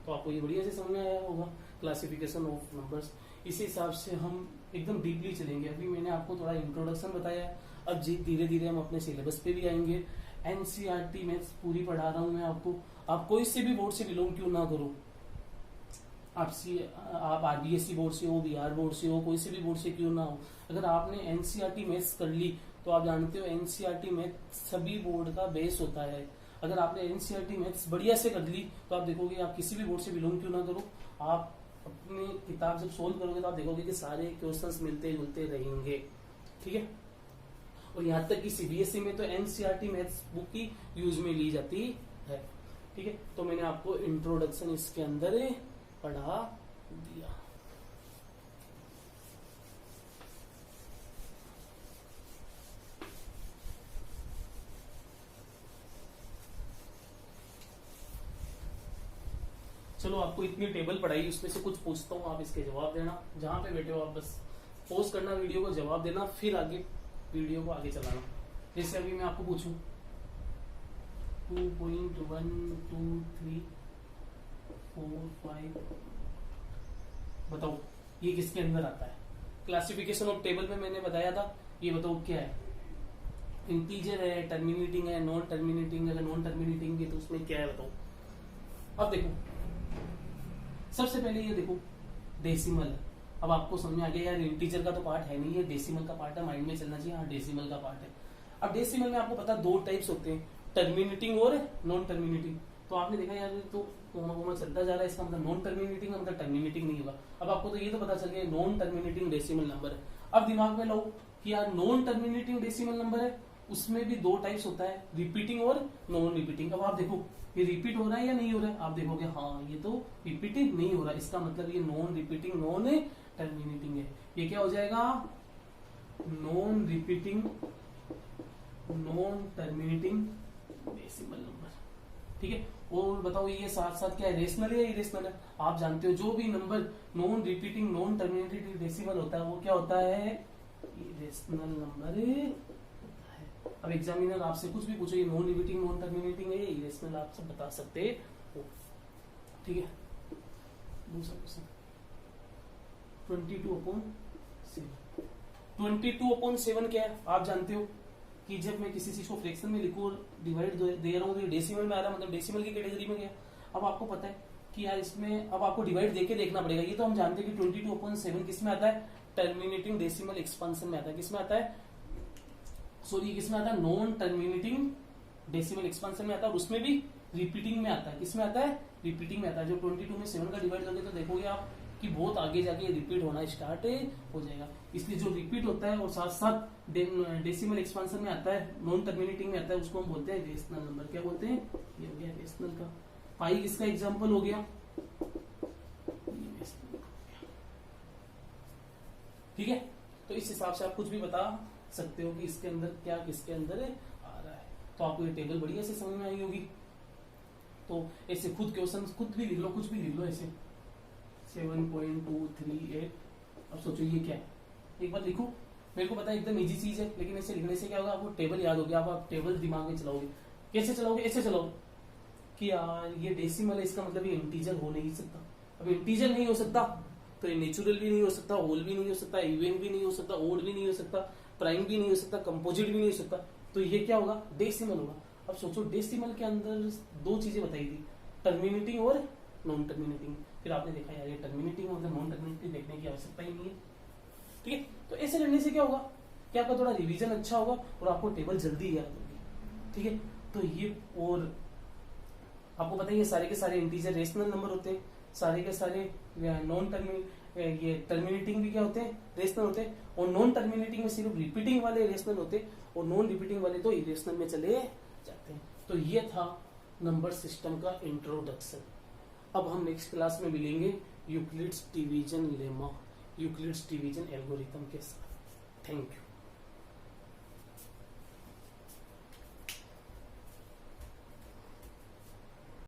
A: तो आपको ये बढ़िया से समझ में आया होगा क्लासिफिकेशन ऑफ नंबर्स। इसी हिसाब से हम एकदम डीपली चलेंगे। अभी मैंने आपको थोड़ा इंट्रोडक्शन बताया, अब धीरे धीरे हम अपने सिलेबस पे भी आएंगे। एनसीईआरटी मैथ्स पूरी पढ़ा रहा हूं मैं आपको। आप कोई से भी बोर्ड से बिलोंग क्यों ना करो, आप आरबीएससी बोर्ड से हो, बिहार बोर्ड से हो, कोई से भी बोर्ड से क्यों ना हो, अगर आपने एनसीईआरटी मैथ्स कर ली तो आप जानते हो एनसीईआरटी मैथ्स सभी बोर्ड का बेस होता है। अगर आपने एनसीईआरटी मैथ्स बढ़िया से कर ली तो आप देखोगे, आप किसी भी बोर्ड से बिलोंग क्यों ना करो, आप अपनी किताब जब सोल्व करोगे तो आप देखोगे कि सारे क्वेश्चंस मिलते जुलते रहेंगे। ठीक है, और यहाँ तक कि सीबीएसई में तो एनसीईआरटी मैथ्स बुक की यूज में ली जाती है। ठीक है, तो मैंने आपको इंट्रोडक्शन इसके अंदर पढ़ा दिया। चलो आपको इतनी टेबल पढ़ाई, उसमें से कुछ पूछता हूँ, आप इसके जवाब देना। जहाँ पे बैठे हो आप बस पोस्ट करना वीडियो को, जवाब देना, फिर आगे वीडियो को आगे चलाना। जैसे अभी मैं आपको पूछूं 2.1 2 3 4 5, बताओ ये किसके अंदर आता है? क्लासिफिकेशन ऑफ टेबल में मैंने बताया था, ये बताओ क्या है? इंटीजर है, टर्मिनेटिंग है, नॉन टर्मिनेटिंग है? अगर नॉन टर्मिनेटिंग है तो उसमें क्या है बताओ। अब देखो सबसे पहले ये देखो डेसिमल है। अब आपको समझ में आ गया यार इंटीजर का तो पार्ट है नहीं, ये डेसिमल का पार्ट है, माइंड में चलना चाहिए हाँ डेसिमल का पार्ट है। अब डेसिमल में आपको पता दो टाइप्स होते हैं, टर्मिनेटिंग और नॉन टर्मिनेटिंग। तो आपने देखा यार तो कोमा चलता जा रहा है, इसका मतलब नॉन टर्मिनेटिंग, मतलब टर्मिनेटिंग नहीं होगा। अब आपको तो ये तो पता चल गया नॉन टर्मिनेटिंग डेसिमल नंबर है। अब दिमाग में लो कि यार नॉन टर्मिनेटिंग डेसिमल नंबर है, उसमें भी दो टाइप्स होता है, रिपीटिंग और नॉन रिपीटिंग। अब आप देखो ये रिपीट हो रहा है या नहीं हो रहा है? आप देखोगे हाँ ये तो रिपीटिंग नहीं हो रहा है, इसका मतलब ये नॉन रिपीटिंग नॉन टर्मिनेटिंग है। ये क्या हो जाएगा? Non repeating non terminating decimal number. ठीक है, और बताओ ये साथ साथ क्या है, रेशनल है या इरेशनल है? आप जानते हो जो भी number non repeating non terminating decimal होता है वो क्या होता है? इरेशनल नंबर होता है। अब एग्जामिनर आपसे कुछ भी पूछो, ये नॉन रिपीटिंग नॉन टर्मिनेटिंग है या इरेशनल, आप सब बता सकते हो। ठीक है, दूसरा क्वेश्चन 22/7। 22/7 क्या है? आप जानते हो कि जब मैं किसी चीज को फ्रैक्शन में लिखूं और डिवाइड दे रहा हूँ तो डेसिमल में आ रहा है, मतलब डेसिमल की कैटेगरी में गया। अब आपको पता है कि यार इसमें अब आपको डिवाइड देके देखना पड़ेगा। ये तो हम जानते हैं कि 22/7 किस में आता है? टर्मिनेटिंग डेसिमल एक्सपांशन में आता है। किस में आता है? सॉरी किस में आता है? नॉन टर्मिनेटिंग डेसिमल एक्सपांशन में आता है, और उसमें भी रिपीटिंग में आता है। किस में आता है? रिपीटिंग में आता है। जो 22 में 7 का डिवाइड करोगे तो देखोगे आप कि बहुत आगे जाके रिपीट होना स्टार्ट हो जाएगा। इसलिए जो रिपीट होता है और साथ साथ डेसिमल एक्सपांशन में आता है, नॉन टर्मिनेटिंग में आता है, उसको हम बोलते हैं रेशनल नंबर। क्या बोलते हैं? ये हो गया रेशनल का। पाई किसका एग्जांपल हो गया? ठीक है, तो इस हिसाब से आप कुछ भी बता सकते हो कि इसके अंदर क्या किसके अंदर आ रहा है। तो आपको ये टेबल बढ़िया से समझ में आई होगी। तो ऐसे खुद क्वेश्चन खुद भी लिख लो, कुछ भी लिख लो ऐसे 7.238। अब सोचो ये क्या है, एक बार लिखो। मेरे को पता है एकदम इजी चीज है, लेकिन ऐसे लिखने से क्या होगा? आपको टेबल याद हो गया। आप टेबल दिमाग में चलाओगे। कैसे चलाओगे? ऐसे चलाओगे कि यार ये डेसिमल है, इसका मतलब ये इंटीजर हो नहीं सकता। अब इंटीजर नहीं हो सकता तो ये नेचुरल भी नहीं हो सकता, होल भी नहीं हो सकता, इवन भी नहीं हो सकता, ओड भी नहीं हो सकता, प्राइम भी नहीं हो सकता, कंपोजिट भी नहीं हो सकता। तो ये क्या होगा? डेसिमल होगा। अब सोचो डेसिमल के अंदर दो चीजें बताई थी, टर्मिनेटिंग और नॉन टर्मिनेटिंग। फिर आपने देखा यार ये टर्मिनेटिंग मतलब नॉन टर्मिनेटिंग देखने की आवश्यकता ही नहीं है। ठीक है, तो ऐसे करने से क्या होगा कि आपका थोड़ा रिवीजन अच्छा होगा और आपको टेबल जल्दी याद होगी। ठीक है, तो ये और आपको पता है ये सारे के सारे इंटीजर रेशनल नंबर होते हैं, सारे के सारे नॉन ये टर्मिनेटिंग भी क्या होते हैं? रेशनल होते हैं। और नॉन टर्मिनेटिंग में सिर्फ रिपीटिंग वाले रेशनल होते हैं और नॉन रिपीटिंग वाले तो इरेशनल में चले जाते हैं। तो ये था नंबर सिस्टम का इंट्रोडक्शन। अब हम नेक्स्ट क्लास में मिलेंगे Euclid's division lemma, Euclid's division algorithm के साथ। Thank you.